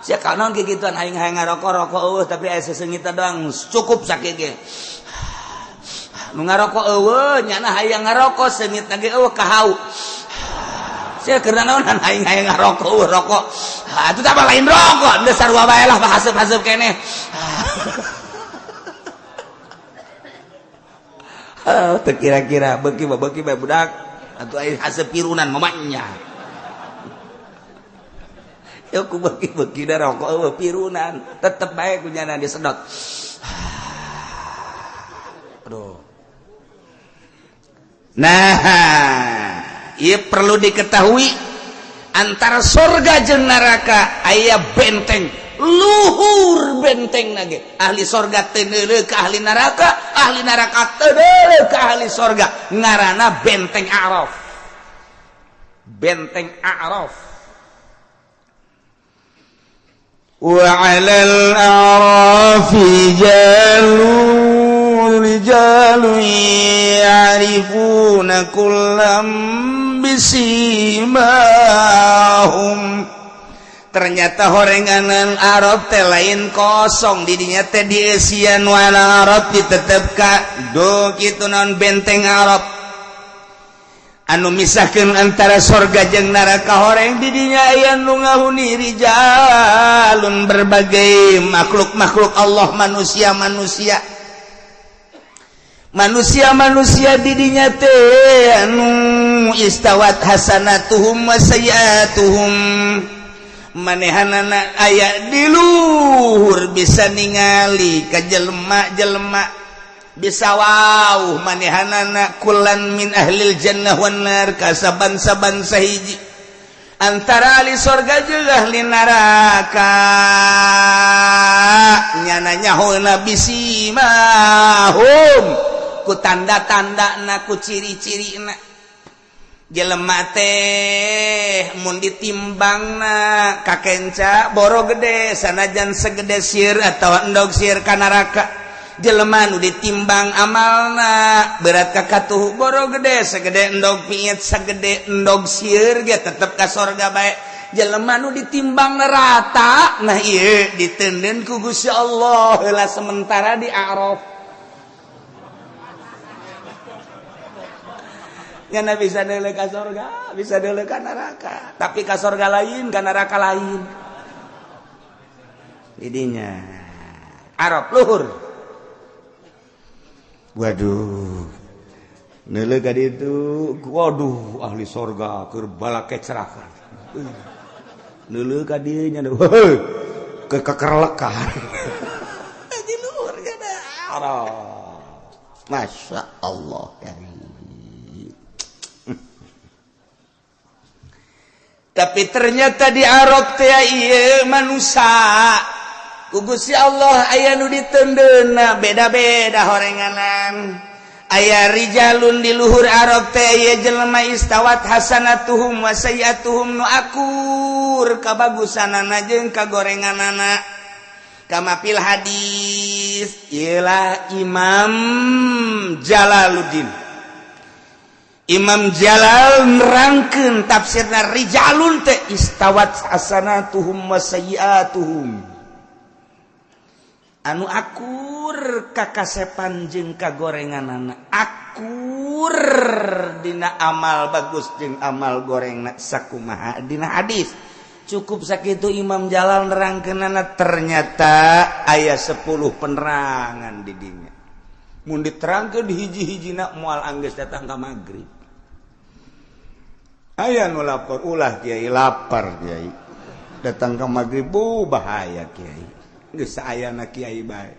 Speaker 4: sia kanon ge gituan aing hayang ngarokok eueuh tapi aya seseungit doang cukup sakege nu ngarokok eueuh nyana hayang ngarokok seungit ge eueuh kahau sia keur naonan aing hayang ngarokok eueuh rokok atuh tah lain rokok deus sarua bae lah haseup-haseup keneh teu kira-kira beuki bae budak atuh aya haseup pirunan mamanya ya ku beuki da rokok eueuh pirunan tetep bae kunyana disedot aduh nah ieu perlu diketahui antara sorga jeung neraka aya benteng luhur benteng nage ahli sorga teu neuleuh ka ahli neraka teu neuleuh ka ahli sorga ngaranna benteng A'raf
Speaker 3: wa 'alal a'rafi rijalun ya'rifuna kullam bisimahum ternyata horenganan Arab teh lain kosong didinya teh dieusian wana Arab ditetepka do kitu naon benteng Arab anu misahkeun antara sorga jeung neraka horeng didinya aya nu ngahuni rijalun berbagai makhluk Allah manusia didinya teh anu istawat hasanatuhum wa sayiatuhum manehanana aya di luhur bisa ningali ka jelema-jelema bisa wauh manehanana kullan min ahlil jannah wan nar kasaban-saban sahiji antara ahli surga jeung ahli neraka nyana nyahona bisimahum ku tanda-tandana ku ciri-cirina jelema teh mun ditimbangna kakenca boro gede sanajan segede sieun atawa endog sieun ka neraka jelema nu ditimbang amalna berat ka katuh boro gede sagede endog piit sagede endog sieun ge tetep ka sorga bae jelema nu ditimbang rata nah ieu diteundeun ku Gusti Allah heula sementara di A'raf nyana bisa deuleuh ka sorga bisa deuleuh ka neraka tapi ka sorga lain ka neraka lain didinya Arab luhur waduh neuleuh ka ditu waduh ahli sorga keur balake cerahkan neuleuh ka dieu nya heuh kekerlekan di luhur kana Arab
Speaker 4: Masya Allah ya. Tapi ternyata di Arab teh ieu manusia Gusti Allah aya nu ditendeuna beda-beda horenganan. Aya rijalun di luhur Arab teh aya jelema istawat hasanatuhum wa sayiatuhum nu akur kabagusanana jeung kagorenganana. Kama fil hadis ialah Imam Jalaluddin. Imam Jalal nerangkeun tafsirna rijalun teh istawat hasanatuhum wa sayiatuhum. Anu akur kakasepan jeung kagorenganana, akur dina amal bagus jeung amal gorengna sakumaha dina hadis. Cukup sakitu Imam Jalal nerangkeunana ternyata aya 10 penerangan di dinya. Mun diterangkeun di hiji-hijina moal anggeus datang ka magrib. Aya nu lapar ulah Kiai lapar Kiai. Datang ka magrib bahaya Kiai. Geus saayana Kiai bae.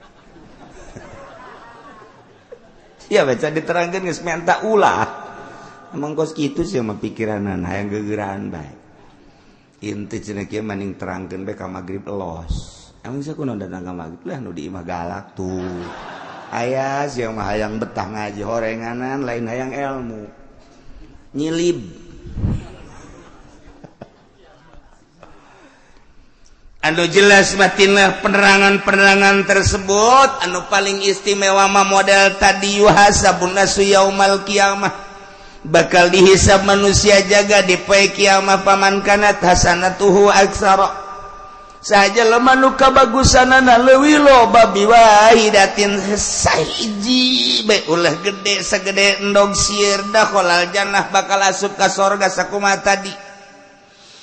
Speaker 4: Ya baca diterangkeun geus menta ulah. Emang kos kitu sih mah pikiranan hayang geugeuran bae. Inti cenah kieu maning terangkeun bae ka magrib elos. Emang sakunaon datang ka magrib lah nu di imah galak tuh. Aya siang mah hayang betah ngaji horenganan lain hayang ilmu. Nyilib. Anu jelas batinlah penerangan-penerangan tersebut anu paling istimewa mah model tadi yuhasabun nasu yaumal qiyamah. Bakal dihisab manusia jaga di poe kiamah paman kanat hasanatuhu aksara. Saja lemah nu kabagusanana leuwih loba biwahidatin sahiji bae ulah gede sagede endog sieun dakhalal jannah bakal asup ka sorga sakumaha tadi.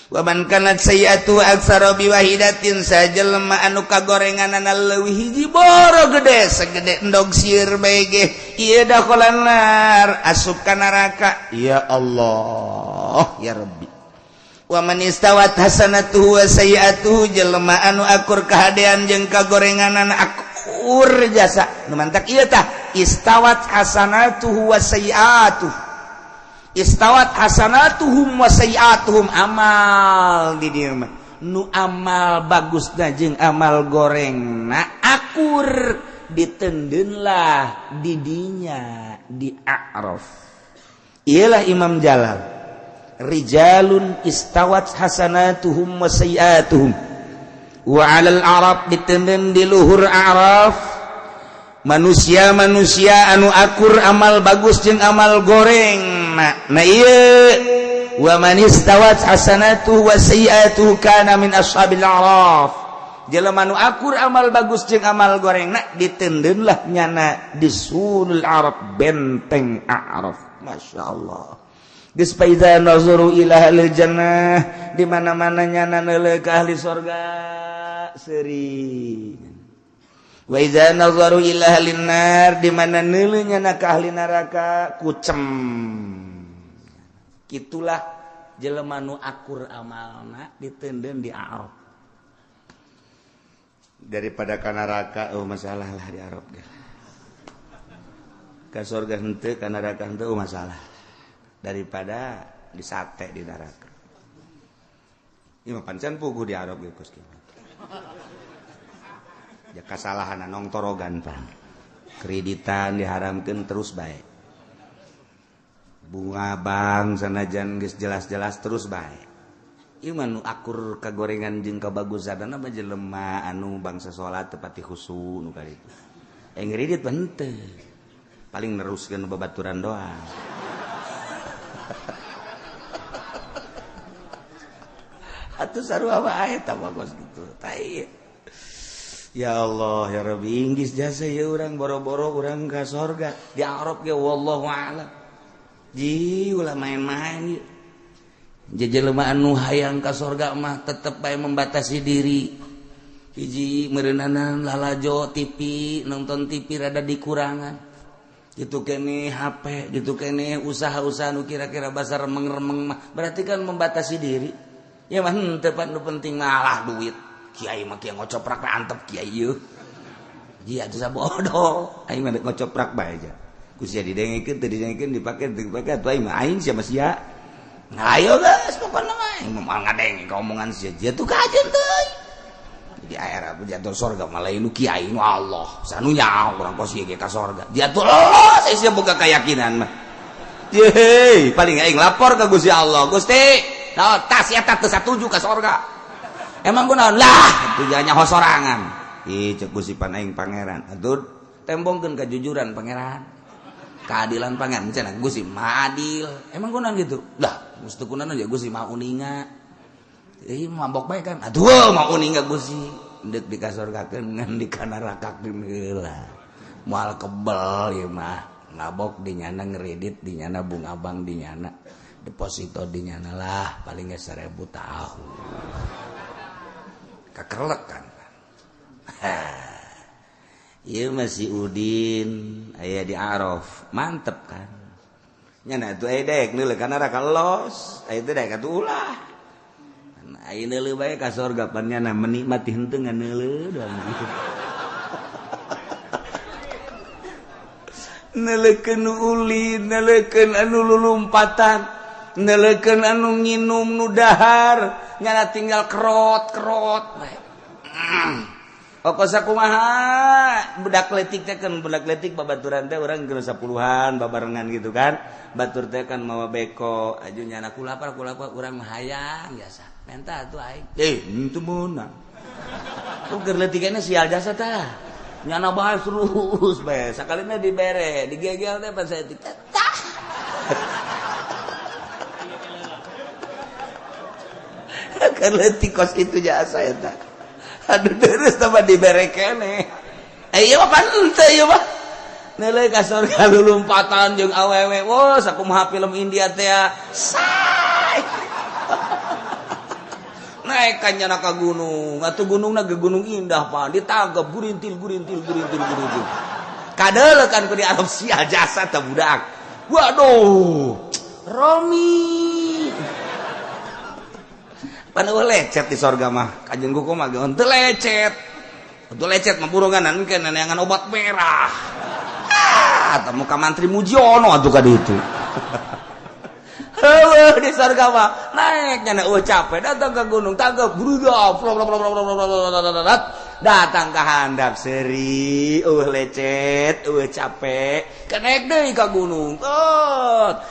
Speaker 4: Wa man kanat sayiatu aksara biwahidatin saja lemah anu kagorenganana leuwih hiji boro gede sagede endog sieun bae ge ieu dakhalal nar asup ka neraka. Ya Allah ya Rabbi. Wa man istawat hasanatuhu wa sayiatuhu jelema anu akur kahadean jeung kagorenganan akur jasa nu mantak ieu tah istawat hasanatuhu wa sayiatuhu. Istawat hasanatuhum wa sayiatuhum amal di dieu mah nu amal bagusna jeung amal gorengna akur ditendeunlah di dinya di A'raf. Ialah Imam Jalal. Rijalun istawat hasanatuhum wa sayiatuhum wa 'alal a'raf ditenden di luhur a'raf manusia-manusia anu akur amal bagus jeung amal goreng na ieu wa man istawat hasanatuhu wa sayiatuhu kana min ashabil a'raf jelema anu akur amal bagus jeung amal gorengna ditendeunlah nyana di sulul a'raf benteng a'raf. Masyaallah. Geus paida nazuru ila ahli jannah di mana-mana nyana neuleuh ka ahli surga seuring. Wa iza nazaru ila ahli nar di mana neuleuh nyana ka ahli neraka kucem. Kitulah jelema nu akur amalna ditendeun di Arab. Daripada ka neraka masalah lah di Arab ge. Ka surga henteu ka neraka henteu masalah. Daripada disate di neraka. Ieu mah pancen puguh di Arab geus kieu. Ya kasalahan nong torogan pan. Kreditan diharamkeun terus bae. Bunga bank sanajan geus jelas-jelas terus bae. Ieu mah nu akur kagorengan jeung kabagusanna mah jelema anu bangsa salat teu pati khusyuk nu kaditu. Ngredit mah henteu. Paling neruskeun babaturan doang. Atuh sarua wae tah bagus gitu. Tai. Ya Allah ya Rabbi inggis jasa ya urang boro-boro urang ka surga di Arab ge wallahu a'lam. Ji ulah main-main ieu. Jelema anu hayang ka surga mah tetep bae membatasi diri. Hiji meureunana lalajo TV, nonton TV rada dikurangan. Gitu kene HP, gitu kene usaha-usaha nu kira-kira basa remeng-remeng mah berarti kan membatasi diri. Ya mah henteu pan nu penting malah duit. Kiai mah kieu ngocoprak antep kiai ieu. Ji atuh sabodoh, aing mah ngocoprak bae aja. kusia didengekeun dipake atuh aing mah aing sia sia. Ayo geus pokona mah aing moal ngadenge ka omongan sia jatuh ka ajeun teuy. Di akhirat jatuh surga malah nu kiai nu Allah. Sanunya urang kos ieu ka surga. Jatuh lolos sia boga keyakinan mah. Yeay, paling aing lapor ka Gusti Allah. Gusti, naon tas eta teu satuju ka surga. Emang kunaon? Lah, tujuannya hosorangan. Ih, cek Gusti aing pangeran. Atuh tembongkeun kejujuran pangeran. Keadilan pangeran cenah Gusti mah adil. Emang kunaon gitu? Lah, mesti kunaon aja Gusti mah uninga. Mabok bae kan. Atuh mah uninga Gusti. Deuk di ka surgakeun ngan di ka neraka heula. Moal kebel ieu mah. Ngabok dinyana ngeredit dinyana bunga bank dinyana deposito dinyana lah paling 1000 tahun kakerlek kan ieu masih Udin aya di Araf mantep kan nyana atuh aya daek neuleuh ka neraka los aya teh daek atuh ulah aya neuleuh bae ka surga pan nyana menikmati henteu ngan neuleuh doang gitu neleukeun ulin neleukeun anu lulumpatan neleukeun anu nginum nu dahar nyana tinggal kerot bae Okosa kumaha budak letik teh kan budak letik babaturan teh urang geus 10-an babarengan gitu kan batur teh kan mawa beko aju nyana kulapar urang mah hayang biasa menta atuh aing henteu meunang keur letikna sial jasa tah nyana bahas terus bae sakalina dibere digegel teh pas saya tah kaletik kos itu jasa eta aduh terus tambah dibere keneh ieu mah pan teu ieu mah neuleuh ka surga lulumpatan jeung awewe wos sakumaha film India teh say naik kan nyana ka gunung atuh gunungna ge gunung indah pan ditangkep gurintil kadeuleuh kan ku di alam sial jasa teh budak waduh Romi pan lecet di sorga mah kanjeng kuku mah teu lecet mah buronganan engke neangan obat merah atuh muka mantri Mujiono atuh ka ditu heueuh di sorga mah naik nyana capek datang ke gunung tangkep brudak datang ke handap seri lecet capek kenaik deui ka gunung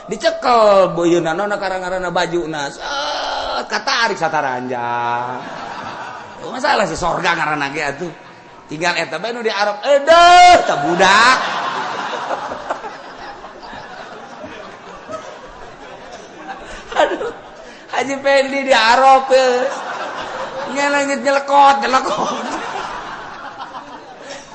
Speaker 4: dicekel beuyeuna nona karang-karana bajuna katarik sataranjang masalah si sorga ngaranna ge atuh tinggal eta bae nu di Arab tah budak aduh Haji Pendi di Arab nyelengit nyelekot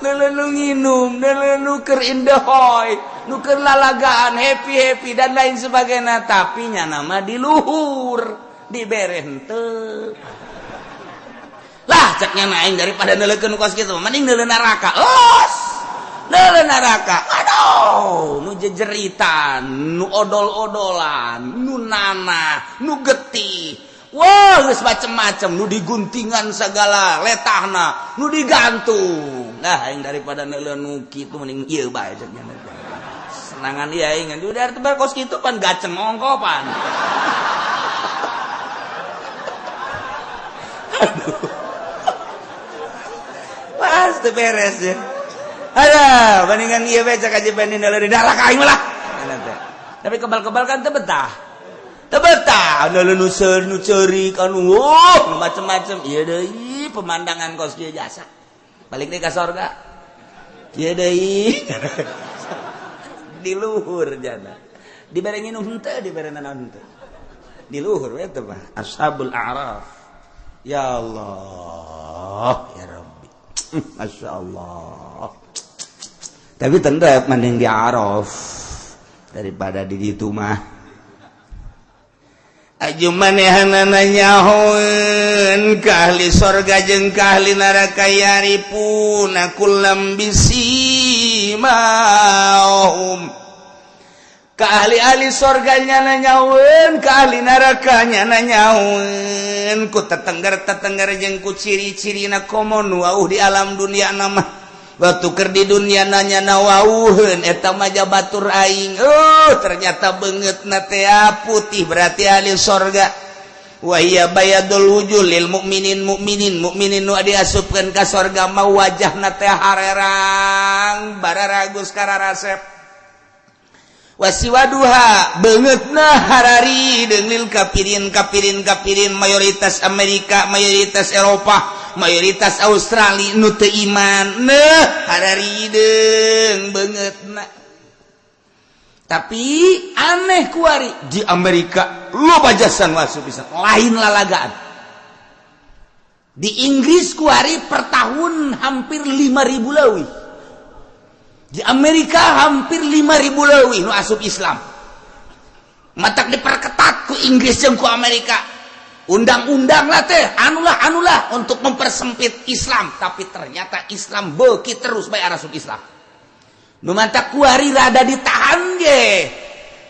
Speaker 4: neuleuh nginum neuleuh keur indehoy nu keur lalagaan happy dan lain sebagainya tapi nya nama di luhur dibere henteu lah cek nya aing daripada neuleukeun kos kitu mending neuleuh neraka neuleuh neraka aduh nu jejeritan nu odol-odolan nu nanah nu getih wah geus macem-macem nu diguntingan segala letahna nu digantung nah aing daripada neuleuh nu kitu mending ieu bae cek nya senangan ieu aing udah teu kos kitu pan gaceng ongko pan aduh pasti beres ya ada bandingan iya baca kaji banding dari darah kain malah tapi kebal-kebal kan tebetah neuleuh nu ceurik anu macem-macem ieu deui pemandangan kos kieu jasa balik deui ka surga ieu deui di luhur jana dibere nginum henteu dibere nanaon henteu di luhur we teh mah ashabul a'raf ya Allah ya Rabbi Masya Allah tapi tendep mending di Araf daripada di ditu mah aju manehanana nyahoeun ka ahli sorga jeung ka ahli neraka yaripuna kullam bisimahum ka ahli sorga nya nyahoeun ka ahli neraka nya nyahoeun ku tetengger jeung ku ciri-cirina komo nu di alam dunia nama tuker di dunia nanya nawauheun eta maja batur aing ternyata beungeut na teh putih berarti ahli sorga wa hiya bayadul wujuh lil mukminin nu diasupkeun ka sorga mah wajahna teh harerang bararagus kararasep wasiwaduha beungeutna harari deunglil kapirin mayoritas Amerika mayoritas Eropa mayoritas Australia nu teu iman hararideng beungeutna tapi aneh kuari di Amerika loba jasan masuk bisa lain lalagaan di Inggris kuari per tahun hampir 5.000 leuwih di Amerika hampir 5.000 leuwih nu asup Islam matak diperketat ku Inggris jeung ku Amerika undang-undang lah teh anulah untuk mempersempit Islam tapi ternyata Islam beuki terus bae asup Islam nu matak kuari rada ditahan ge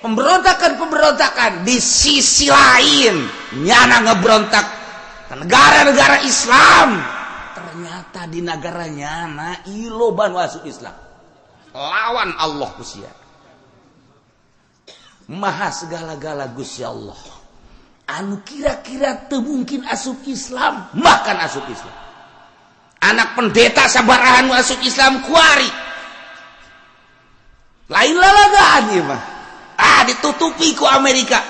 Speaker 4: pemberontakan di sisi lain nyana ngeberontak ke negara-negara Islam ternyata di negara nyana iloban masuk Islam lawan Allah kusia maha segala-gala Gusti Allah anu kira-kira teu mungkin asup Islam makan asup Islam anak pendeta sabarahan asup Islam kuari lain lalagaan ieu mah ditutupi ku Amerika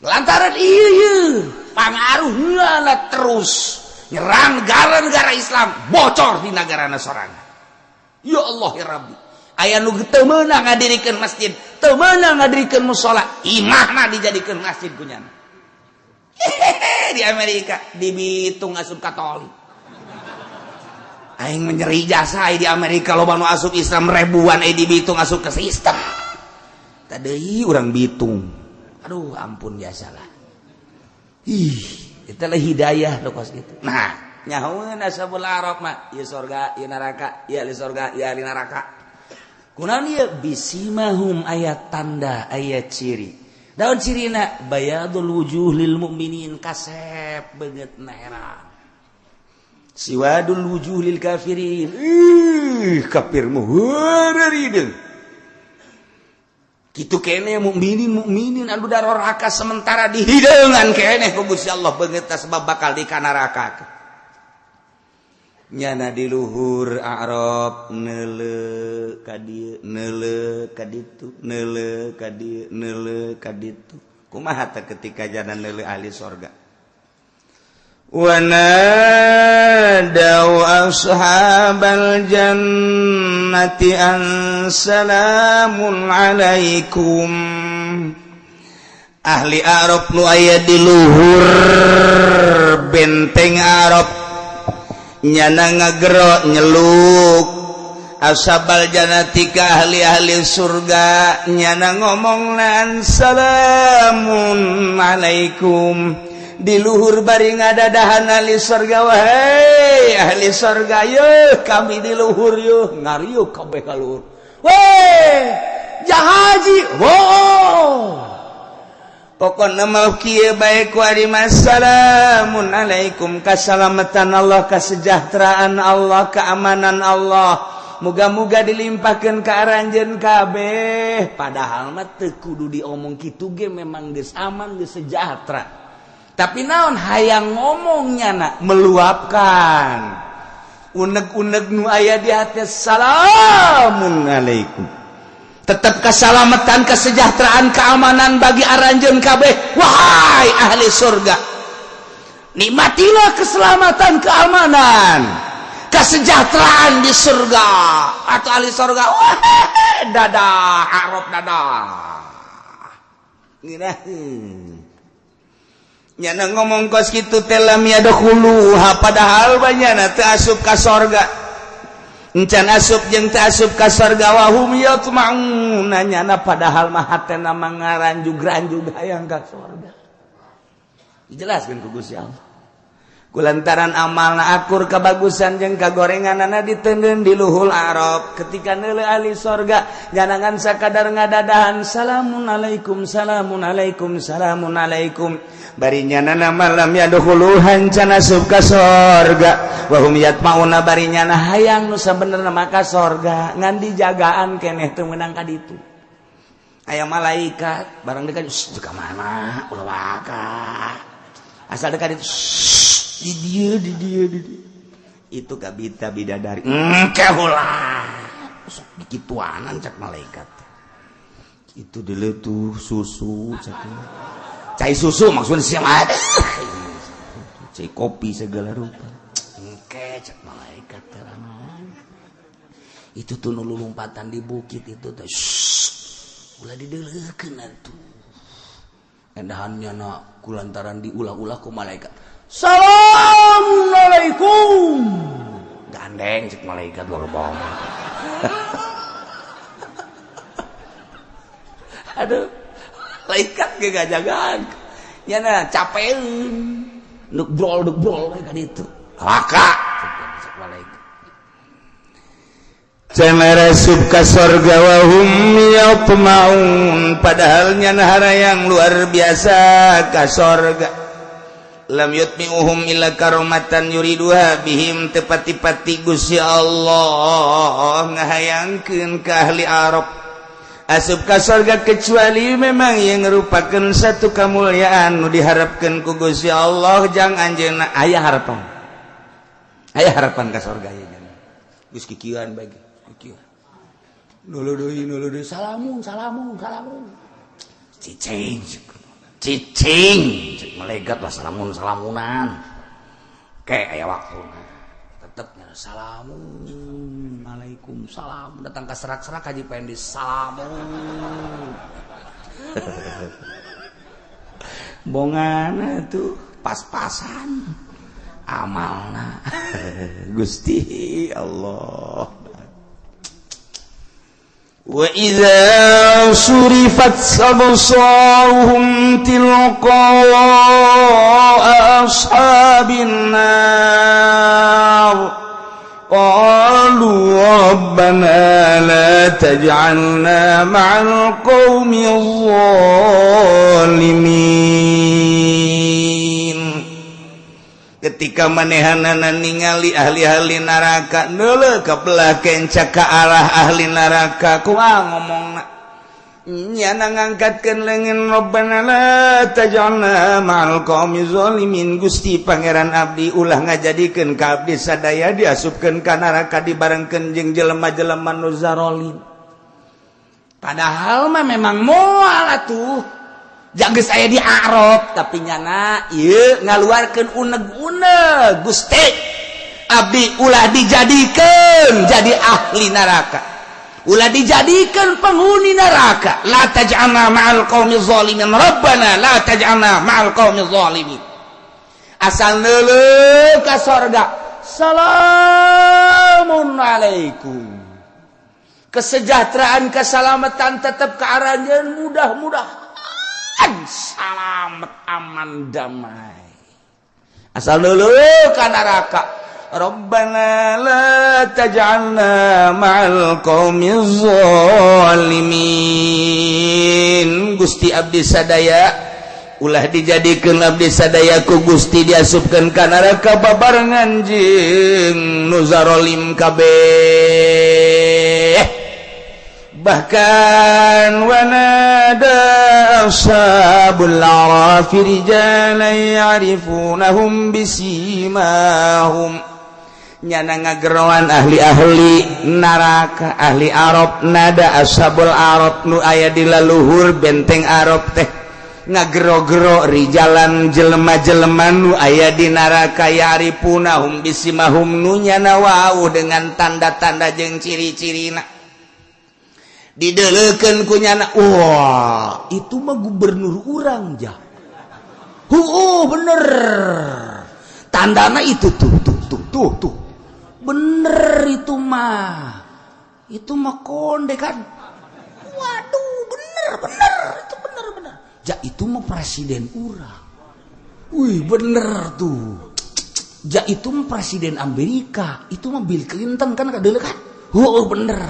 Speaker 4: lantaran ieu pangaruhna terus nyerang negara-negara Islam bocor di negara sorana ya Allah ya Rabbi aya nu teu meunang ngadirikeun masjid teu meunang ngadirikeun mushola imahna dijadikeun masjid kunyana di Amerika di Bitung asup Katolik aing menyeri jasa di Amerika loba nu asup Islam ribuan di Bitung asup ke sistem tadeuy urang Bitung aduh ampun biasalah eta lah hidayah dokos gitu nah nyahoeun ashabul araf mah ieu surga ieu neraka ieu ahli surga ieu ahli neraka kunaon ieu bisimahum ayat tanda ayat ciri daun cirina bayadul wujuh lil mukminin kasep beungeutna herang siwadul wujuh lil kafirin kafir muharideun kitu keneh mukminin anu daroraka sementara dihideungan keneh ku Gusti Allah beungeutna sebab bakal di neraka nyana di luhur Arab neule ka dieu neule ka ditu neule ka dieu neule ka ditu kumaha teh ketika jana neule ahli surga wa nadau ashabal jannati an salamun alaikum ahli Arab nu aya di luhur benteng Arab nyana ngagero nyeluk ashabal jannati ka ahli-ahli surga nyana ngomongnan salamun alaikum di luhur bari ngadadahan ahli surga wahai ahli surga yeuh kami di luhur yeuh ngariuk kabeh ka luhur weh jahaji pokokna mah kieu bae ku ari assalamun alaikum kasalamatan Allah kasejahteraan Allah keamanan Allah muga-muga dilimpahkeun ka aranjeun kabeh padahal mah teu kudu diomong kitu ge memang geus aman geus sejahtera tapi naon hayang ngomongnya nak meluapkan unek-unek nu aya di hati salamun alaikum tetap keselamatan kesejahteraan keamanan bagi aranjeun kabeh wahai ahli surga nikmatilah keselamatan keamanan kesejahteraan di surga atau ahli surga wahai dadah Arab dadah nyana ngomong kos kitu teh lam yadkhuluha padahal banyana teu asup ka surga encan asup jeung teu asup ka surga wa hum yatma'un nyana padahal mah hatena mangaranjug-ranjug hayang ka surga dijelaskeun ku Gusti Allah Kulantaran amal na akur kebagusan jeung kagorenganana ditenggeun di luhul Arab ketika neuleuh ahli sorga nyanangan sakadar ngadadahan salamun alaikum bari nyanana malam yadukhuluhan can asup ka sorga wa hum yatmauna bari nyana hayang nu sabenerna maka sorga ngan dijagaan keneh teu meunang ka ditu aya malaikat barang dekat ka mana ulah waka asal dekat itu di dia itu kabita bidadari kehulah sok dikituanan cak malaikat itu dulu tuh susu cai susu maksudnya siapa cai kopi segala rupa cak malaikat itu tuh nulu lompatan di bukit itu tuh ulah dideleukeun atuh endahannya nak kulantaran diulah-ulah ku malaikat Assalamualaikum gandeng cek malaikat bohong aduh malaikat gak jagaan nyana capeun nuk brol kan itu laka cek malaikat cenah sub ka sorga wa hum yatmaun padahal nyana harayang luar biasa ka sorga lam yutmi'uhum illa karomatan yuriduha bihim tepati-pati Gusti Allah ngahayangkeun ka ahli Arab asup ka sorga kecuali memang yang merupakan satu kemuliaan nu diharapkeun ku Gusti Allah jang anjeunna aya harapan ka sorga ya jang geus kikieuan bagi kikieuan nulu deui salamun cicing cek malaikat lah salamunan kayak aya waktu tetepnya salamun alaikum salam datang ke serak-serak haji pengen disalamun bongana tuh pas-pasan amalna Gusti Allah wa idza surifat absaruhum tilqa ashabin nar qalu rabbana la taj'alna ma'al qaumil zalimin ketika manehanana ningali ahli-ahli neraka neuleuh kabelah kenca ka arah ahli neraka kumaha ngomongna nyana ngangkatkeun leungeun rabbana la taj'alna ma'al qaumi zalimin Gusti pangeran abdi ulah ngajadikeun ka abdi sadaya diasupkeun ka neraka dibarengkeun jeung jelema-jelema nu zalim padahal mah memang moal atuh janggeus aya di Arab tapi nyana ieu ngaluarkeun uneg-uneg Gusti abdi ulah dijadikeun jadi ahli neraka ulah dijadikeun penghuni neraka la taj'alna ma'al qaumil zalimin rabbana la taj'alna ma'al qaumil zalimin asal neuleuh ka sorga salamun alaikum kesejahteraan keselamatan tetap ke arahnya mudah-mudahan selamat aman damai asal dulu ka neraka rabbana la taj'alna ma'al qaumiz zalimin Gusti abdi sadaya ulah dijadikeun abdi sadaya ku Gusti diasupkeun ka neraka babarengan jeung nu zalim kabeh bahkan wanada ashabul a'rafi rijalan ya'rifunahum bisimahum nyana ngageroan ahli-ahli neraka ahli Arab nada ashabul Arab nu aya di laluhur benteng Arab teh ngagero-gero rijalan jelema-jelema nu aya di neraka ya'rifunahum bisimahum nu nyana wau dengan tanda-tanda jeung ciri-cirina dideleukeun ku nyana wah itu mah gubernur urang jah bener tandana itu tuh bener itu mah konde kan waduh bener itu bener jah itu mah presiden urang wih bener tuh itu presiden Amerika itu mah Bill Clinton kan kadele kan bener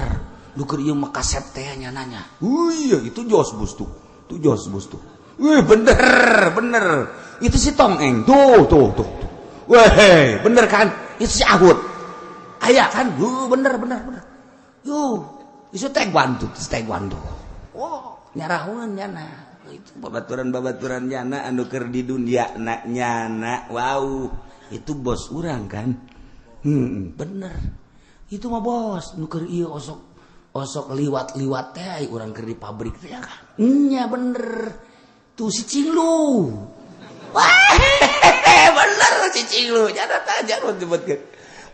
Speaker 4: lu keur ieu mah kaset teh nyananya iya itu George Bush tuh bener itu si Tong Eng tuh weh bener kan itu si Ahud aya kan bener itu taekwondo wow nyarahuan nyana itu babaturan nyana anu keur di dunia nyana wow itu bos urang kan bener itu mah bos nu keur ieu osok liwat teh urang keur di pabrik teh kan nya bener tuh si Cinglu wah bener si Cinglu jana tajar disebutkeun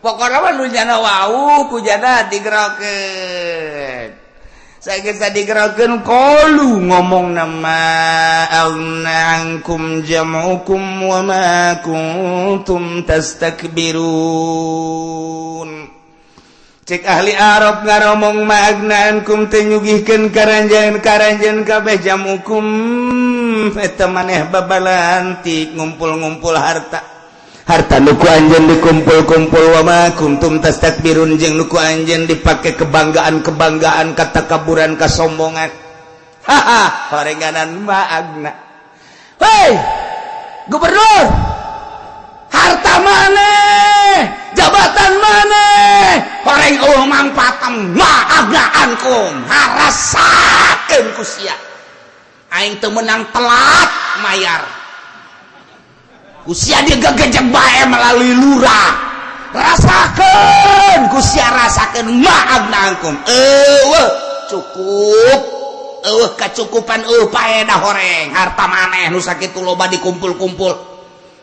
Speaker 4: pokona mah nu jana wau ku jana digerokeun sageus digerokeun qalu ngomong nama alna'ankum jam'ukum wa ma kuntum tastakbirun cek ahli Arab ngaromong ma'agnaankum teh nyugihkeun karanjeun kabeh jam'ukum eta maneh babalantik ngumpul-ngumpul harta nuku anjeun dikumpul-kumpul wa ma kuntum tastakbirun jeung nuku anjeun dipake kebanggaan katakaburan kasombongan horenganan maagna hei gubernur harta maneh jabatan maneh horeng mangpatem maagnaankum harasakeun ku sia aing teu meunang telat mayar usia dia gegejek bae melalui lurah rasakeun kusia rasakeun maagnaankum cukup kacukupan paedah horeng harta maneh nu sakitu loba dikumpul-kumpul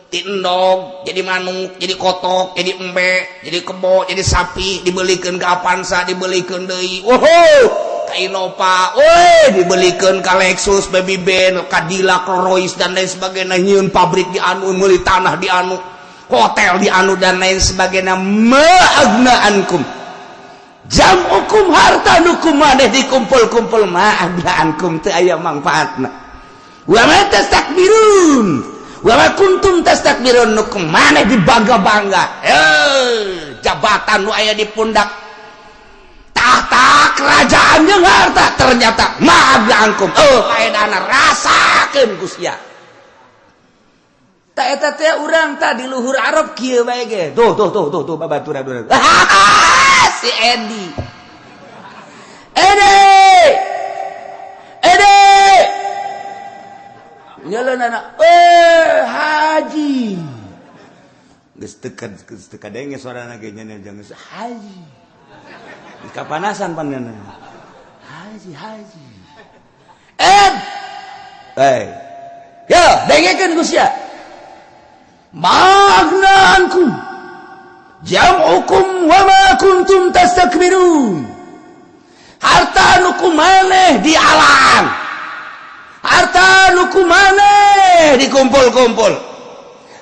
Speaker 4: ti endog jadi manuk jadi kotok jadi embe jadi kebo jadi sapi dibelikeun ka Avanza dibelikeun deui ka Innova dibelikeun ka Lexus Baby Ben Cadillac Rolls dan lain sebagainya nyieun pabrik di anu meuli tanah di anu hotel di anu dan lain sebagainya ma'agnaankum jam'ukum harta nukum maneh dikumpul-kumpul ma'agnaankum teu aya mangfaatna wa ma tastakbirun wa ma kuntum tastakbirun nukum maneh dibangga-bangga jabatan nu aya di pundak tahta kerajaan jeung harta ternyata ma'agnaankum paedana rasakeun ku sia ta eta teh urang tah di luhur Arab kieu bae ge tuh babaturan si Edi nyaleun anak haji geus teu kadenge suarana ge nya jeung haji kapanasan pandangan haji yo dengekeun ku sia magnaankum jam'ukum wa ma kuntum tastakbirun harta nuku maneh di alam harta nuku maneh dikumpul-kumpul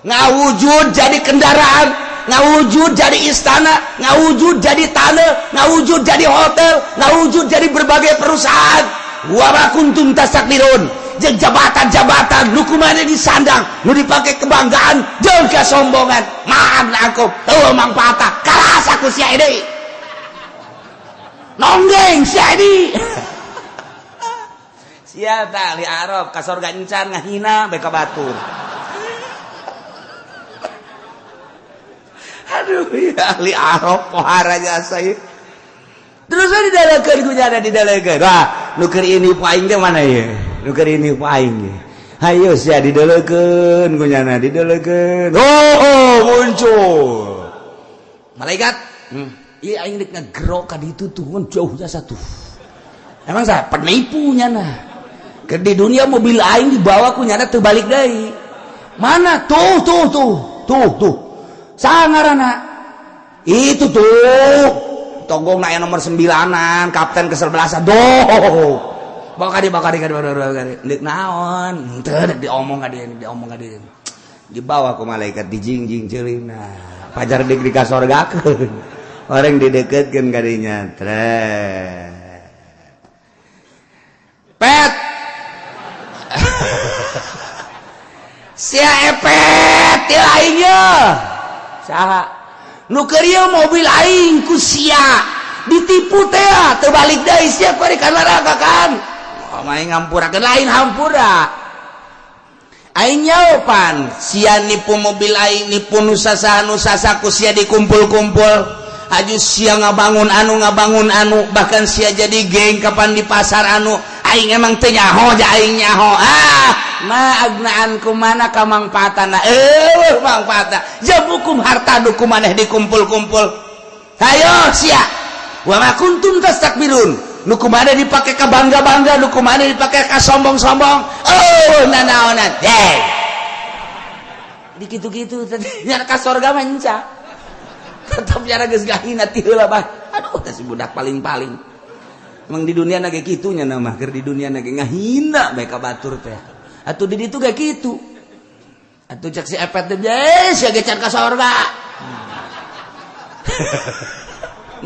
Speaker 4: ngawujud jadi kendaraan ngawujud jadi istana ngawujud jadi tanah ngawujud jadi hotel ngawujud jadi berbagai perusahaan wa ma kuntum tastakbirun jeung jabatan-jabatan nu kumaha disandang nu dipake kebanggaan jeung kasombongan ma'agnaankum teu mangpaatna karasa ku sia deui nonggeng sia deui sia tah ahli Arab ka sorga encan ngahina bae ka batur aduh ya ahli Arab pohara jasa ieu terus didalekeun ku nya didalekeun wah nu keur ini paing teh mana ye nu keur ini paing ye hayo sia didalekeun ku nya didalekeun muncul malaikat ieu aing rek ngagero ka ditu tuh jauh jasa tuh emang sa penipu nya ke di dunia mobil aing dibawa ku nya teu balik deui mana tuh sangarana itu tuh tonggong na nomor 9an kapten ke-11 bakari dik naon teu diomong ka dia dibawa ku malaikat dijingjing ceulina pajar dik di kasorgakeun orang dideketkeun ka dinya pet sia epet ti lainnya saha nu keur ieu mobil aing ku sia ditipu teh teu balik deui sia ku ari ka neraka kan main ngampurakeun lain hampura aing nyaopan sia nipu mobil aing nipu nu sasa ku sia dikumpul-kumpul aju sia ngabangun anu bahkan sia jadi geng kapan di pasar anu aing emang teu nyaho ja aing nyaho ma agnaan kumana ka mangpaatana mangpaatna jabukum harta du kumaneh dikumpul-kumpul hayo sia wa ma kuntum tastakbirun nu kumaneh dipake ka bangga-bangga nu kumaneh dipake ka sombong-sombong nanaonan di kitu-kitu nya ka surga mah enca tetep nya geus gahina ti heula bah aduh teh si budak paling-paling emang di dunia na ge kitu nya na mah keur di dunia na ge ngahina bae ka batur teh atuh di ditu ge kitu atuh cek si epet teh sia ge can ka surga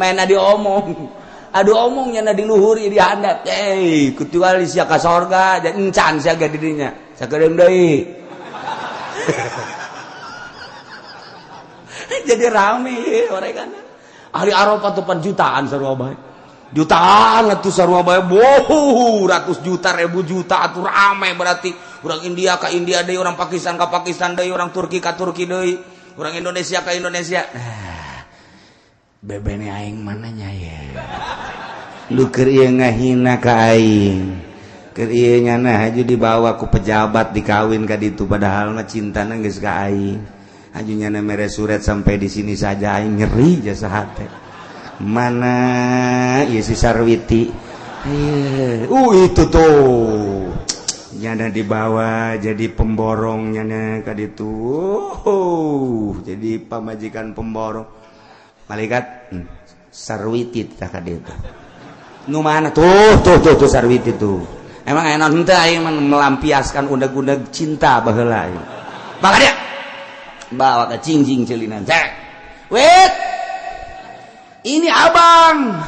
Speaker 4: main diomong aduh omongnya na di luhur di handap kecuali sia ka surga dan encan sia ge di dinya sakedeung deui jadi rame orang kan hari Arafah tuh 4 jutaan sarua bae jutaan atuh sarua bae ratus juta ribu juta atuh rame berarti orang India ka India deui orang Pakistan ka Pakistan deui orang Turki ka Turki deui orang Indonesia ka Indonesia bebene aing mananya ya lu keur ieu ngahina ka aing keur ieu nya nah aju dibawa ku pejabat dikawin ka ditu padahal mah cintana geus ka aing aju nya mere surat sampai di sini saja aing nyeri jasa hate mana ieu si Sarwiti itu tuh nyana dibawa jadi pemborong nyana ka ditu jadi pamajikan pemborong malaikat Sarwiti tah ka ditu nu mana tuh Sarwiti tuh emang enak henteu aing melampiaskan undag-undag cinta baheula aing maka dia bawa ke cing-cing celinan cek wait ini abang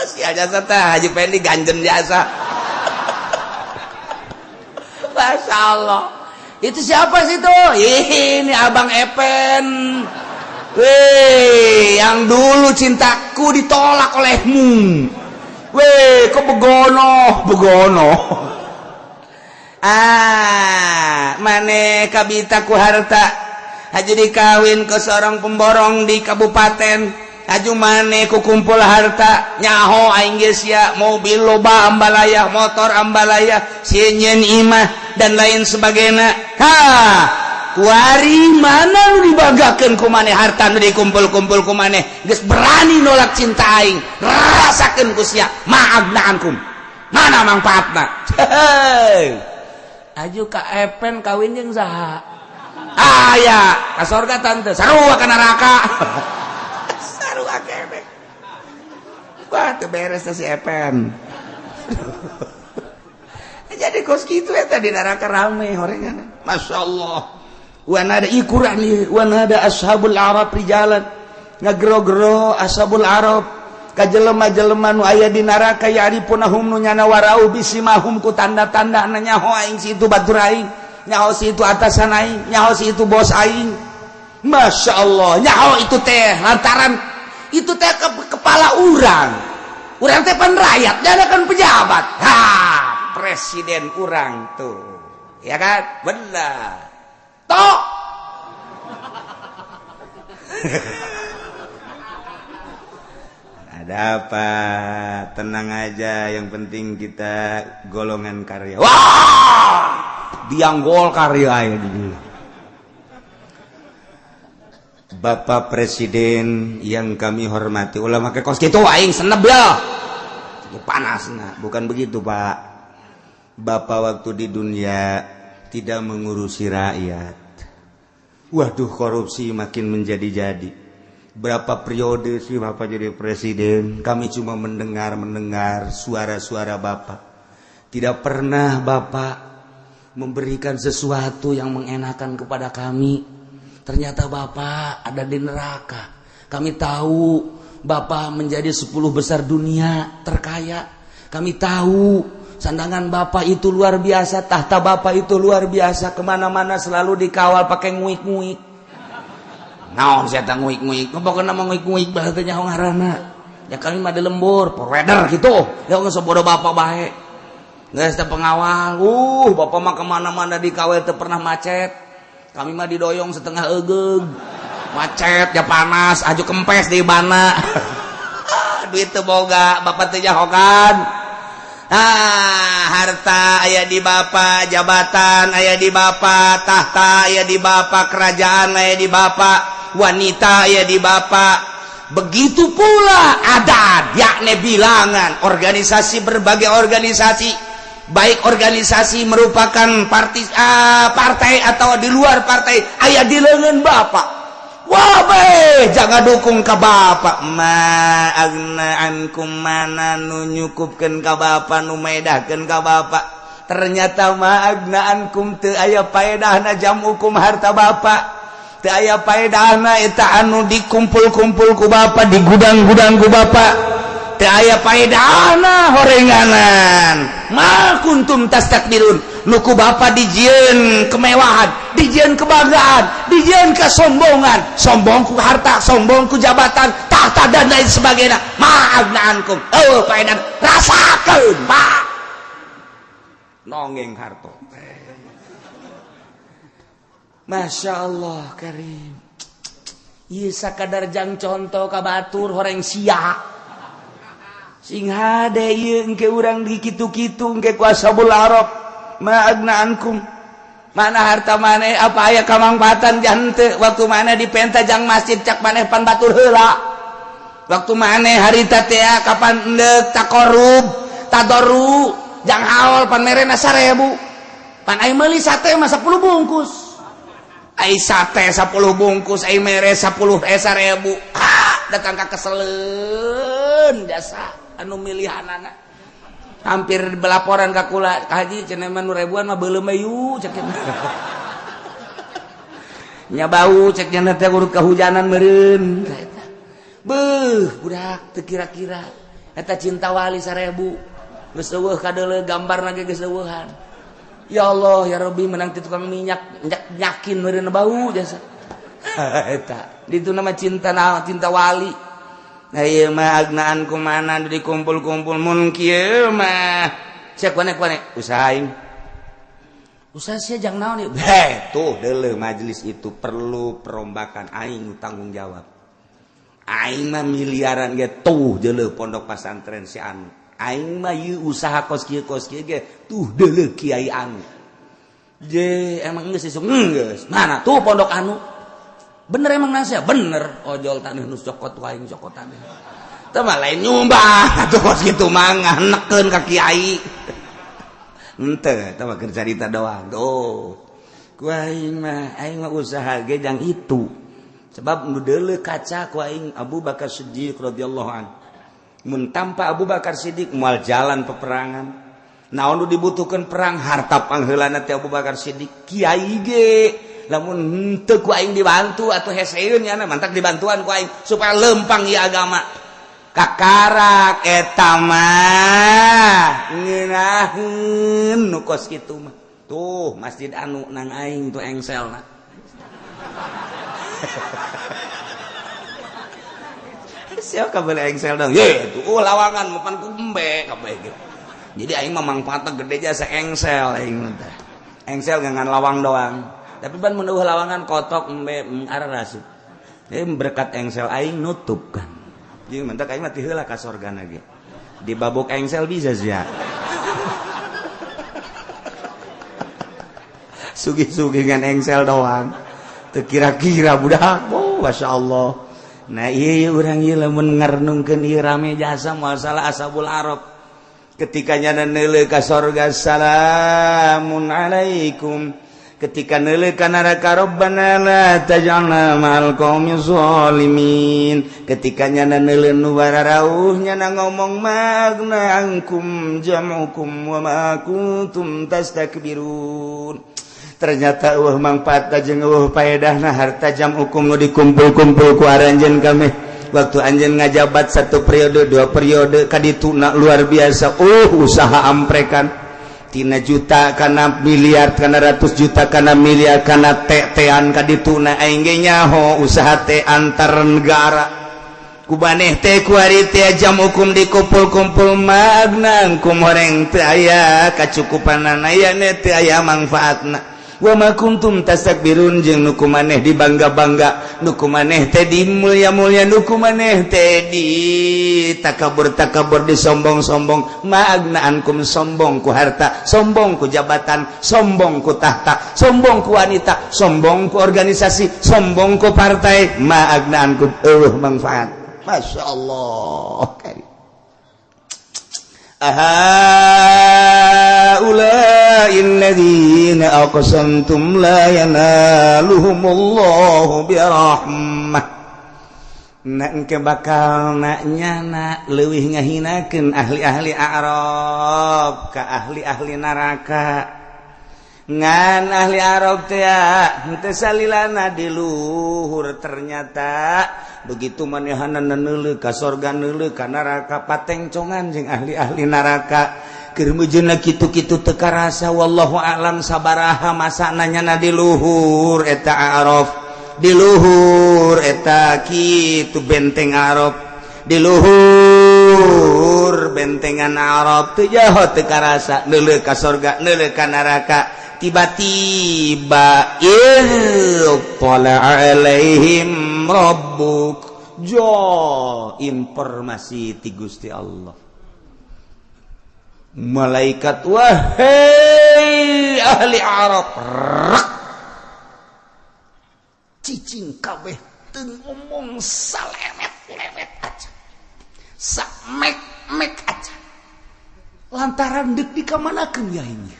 Speaker 4: si jasa teh Haji Pendi ganjen jasa Masya Allah itu siapa sih tuh ini abang Epen weh yang dulu cintaku ditolak olehmu weh kok begono mane kabita ku harta aju dikawin ke seorang pemborong di kabupaten aju mane ku kumpul harta nyaho aing geus sia mobil loba ambalaya motor ambalaya sinyen imah dan lain sebagainya kuari mana lu dibagakeun ku maneh harta nu dikumpul-kumpul ku maneh geus berani nolak cinta aing rasakeun ku sia ma'agnaankum mana mangpaatna aju ka Epen kawin jeung saha aya ka surga tante sarua ka neraka sarua kebek wah teu beres si Epen jadi kos kitu eta di neraka rame horengan masyaallah wa nada ikurani wa nada ashabul arab rijalan ngagero-gero ashabul arab ka jelema-jelema nu aya di neraka ya'rifunahum nu nyana warau bisimahum ku tanda-tanda nyaho aing si itu batur aing nyaho si itu atasan aing nyaho si itu bos aing masyaallah nyaho itu teh lantaran itu teh kepala urang teh pan rakyat dan kan pejabat presiden urang tuh ya kan benar toh ada apa tenang aja yang penting kita golongan karya wah dianggol karya ya Bapak Presiden yang kami hormati ulama ke kos gitu aing seneb ya panas nah bukan begitu Pak Bapak waktu di dunia tidak mengurusi rakyat waduh korupsi makin menjadi-jadi berapa periode sih Bapak jadi presiden kami cuma mendengar suara-suara Bapak tidak pernah Bapak memberikan sesuatu yang mengenakan kepada kami ternyata Bapak ada di neraka kami tahu Bapak menjadi 10 besar dunia terkaya kami tahu sandangan Bapak itu luar biasa tahta Bapak itu luar biasa kemana-mana selalu dikawal pakai nguik-nguik naon saya tak nguik-nguik pokoknya nama nguik-nguik bah teh nyaho ngaranna ya kami mah di lembur provider gitu ya geus bodoh bapak bae geus teh pengawal bapak mah kemana-mana di KW teu pernah macet kami mah didoyong setengah egeug macet ya panas aju kempes di bana duit teu boga bapak teh nyahokan harta aya di bapak jabatan aya di bapak tahta aya di bapak kerajaan aya di bapak wanita aya di bapak begitu pula adat yakni bilangan organisasi berbagai organisasi baik organisasi merupakan partai atau di luar partai aya di leungeun bapak wah jangan dukung ka bapak ma agna ankum mana nu nyukupkeun ka bapak nu medahkeun ka bapak ternyata ma agna ankum teu aya paedahna jamukum harta bapak teu aya paedahna eta anu dikumpul-kumpul ku bapak di gudang-gudang ku bapak teu aya paedahna horenganan ma kuntum tastakbirun nuku bapak dijieun kemewahan dijieun kebanggaan dijieun kesombongan sombong ku harta sombong ku jabatan tahta dan lain sebagainya ma'agnaankum paedan rasakeun pak nongeng harto Masya Allah karim ieu sakadar jang contoh ka batur horeng sia sing hade ieu engke urang di kitu-kitu engke ku ashabul arab ma'agna ankum mana harta maneh apa aya kamangpatan jante waktu maneh dipenta jang masjid cak maneh pan batur heula waktu maneh harita teh kapan endek takorub tadoru jang haol pan merena 1000 pan ai meuli sate mah 10 bungkus ai sate 10 bungkus ai mere 10 1000 datang ka keseleun jasa anu milihanana hampir belaporan ka kula haji cenah mah nu ribuan mah beuleum ayu cek nya bau cek nya teh urut kahujanan meureun eta beuh budak teu kira-kira eta cinta wali 1000 geus eueuh kadeuleu gambarna ge geus eueuhan ya Allah ya Rabbi menang ti tukang minyak nyakin meureun bau jasa eta dituna mah cinta wali. Nah iya mah agnaan kumana dikumpul-kumpul mun kieu mah sia kuane usahain usaha sia jang naon ieu tuh deuleu majelis itu perlu perombakan aing tanggung jawab aing mah miliaran ge tuh deuleu pondok pesantren si anu aing mah ieu usaha kos kieu ge tuh deuleu kiai anu je emang geus isuk geus mana tuh pondok anu bener emang nasi ya bener ojol tanah nus cokot waing cokot tanah itu mah lain nyumbang tuh kos gitu mangah neken ka kiai ente itu mah keur carita doang tuh ku aing mah usaha ge jang itu sebab nu deuleu kaca ku aing Abu Bakar Siddiq radhiyallahu anhu mun tanpa Abu Bakar Siddiq moal jalan peperangan naon nu dibutuhkeun perang harta pangheulana teh Abu Bakar Siddiq kiai ge lamun henteu ku aing dibantu atuh heseun nya mantak dibantuan ku aing supaya lempang ieu agama kakarak eta mah ngeunaheun nu kos kitu mah tuh masjid anu nang aing tuh engselna siapa kabel engsel dong ye tuh lawangan mapan kumbe kabeh gitu jadi aing mah mangfaatna gede jasa engsel aing teh engsel ngan lawang doang tapi ban mun lawangan kotok embe ararasuk berkat engsel aing nutup kan jadi mentak aing mah ti heula ka sorgana ge di babok engsel bisa sia sugi-sugi ngan engsel doang teu kira-kira budak masyaallah nah ieu urang ieu lamun ngarenungkeun ieu rame jasa masalah ashabul arab ketika nya neuleuh ka sorga salamun alaikum ketika neuleuh ka neraka rabbana la taj'alna ma'al qaumiz zalimin ketika nya neuleuh nu bararauh nya ngomong magna angkum jam'ukum wa ma kuntum tastakbirun ternyata manfaat jeung paedahna harta jam'ukum nu dikumpul-kumpul ku aranjeun kami waktu anjeun ngajabat 1 periode 2 periode kadituna luar biasa usaha amprekan tina juta kana miliar kana ratus juta kana miliar kana tetean kadituna aing ge nyaho usaha teh antar negara ku maneh teh ku ari teh jam hukum dikumpul-kumpul magna kumoreng teu aya kacukupanan aya teu aya manfaatna wa ma kuntum tastakbirun jeung nu kumaneh dibangga-bangga nu kumaneh teh dimulya-mulya nu kumaneh teh di takabur-takabur disombong-sombong maagnaankum sombong ku harta sombong ku jabatan sombong ku tahta sombong ku wanita sombong ku organisasi sombong ku partai maagnaankum manfaat masyaallah ahaula'il ladzina aqsamtum la yanaluhumullahu birahmah na engke bakal nyana leuwih ngahinakeun ahli-ahli Arab ka ahli-ahli neraka ngan ahli Arab teh henteu salilana di luhur ternyata begitu manehana neuleuh ka sorga neuleuh ka neraka patengcongan jeung ahli-ahli neraka keur meujeunna kitu-kitu teu karasa wallahu a'lam sabaraha masana nyana di luhur eta Arab di luhur eta kitu benteng Arab di luhur bentengan Arab teu jaho teu karasa neuleuh ka sorga neuleuh ka neraka tiba-tiba ittala alaihim rabbuk jo informasi ti Gusti Allah malaikat wahai ahli Arab cicing kabeh teu ngomong salemet-lemet aja samek-mek aja lantaran deuk dikamanakeun ya ini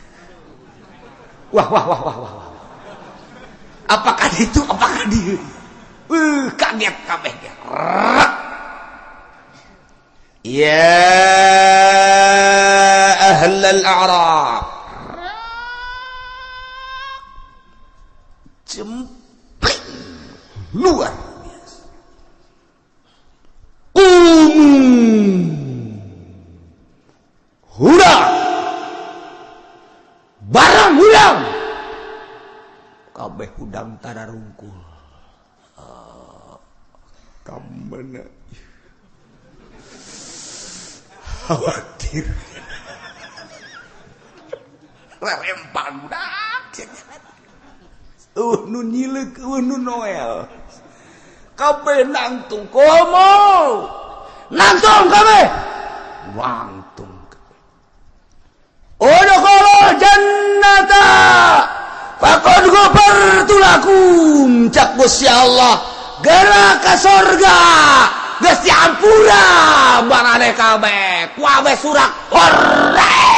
Speaker 4: wah apakah itu apakah dia kaget kabeh ya ahlal a'rab jempling luar biasa hurang barang hurang kabeh hudang tararungkul kamana khawatir rerempan budak nu nyileuk nu noel kabeh nangtung komo nangtung kabeh wangtung udkhulul jannata faqad ghafartu lakum cak Gusti Allah geura ka sorga geus diampura baraneh kabeh ku abeh surak horre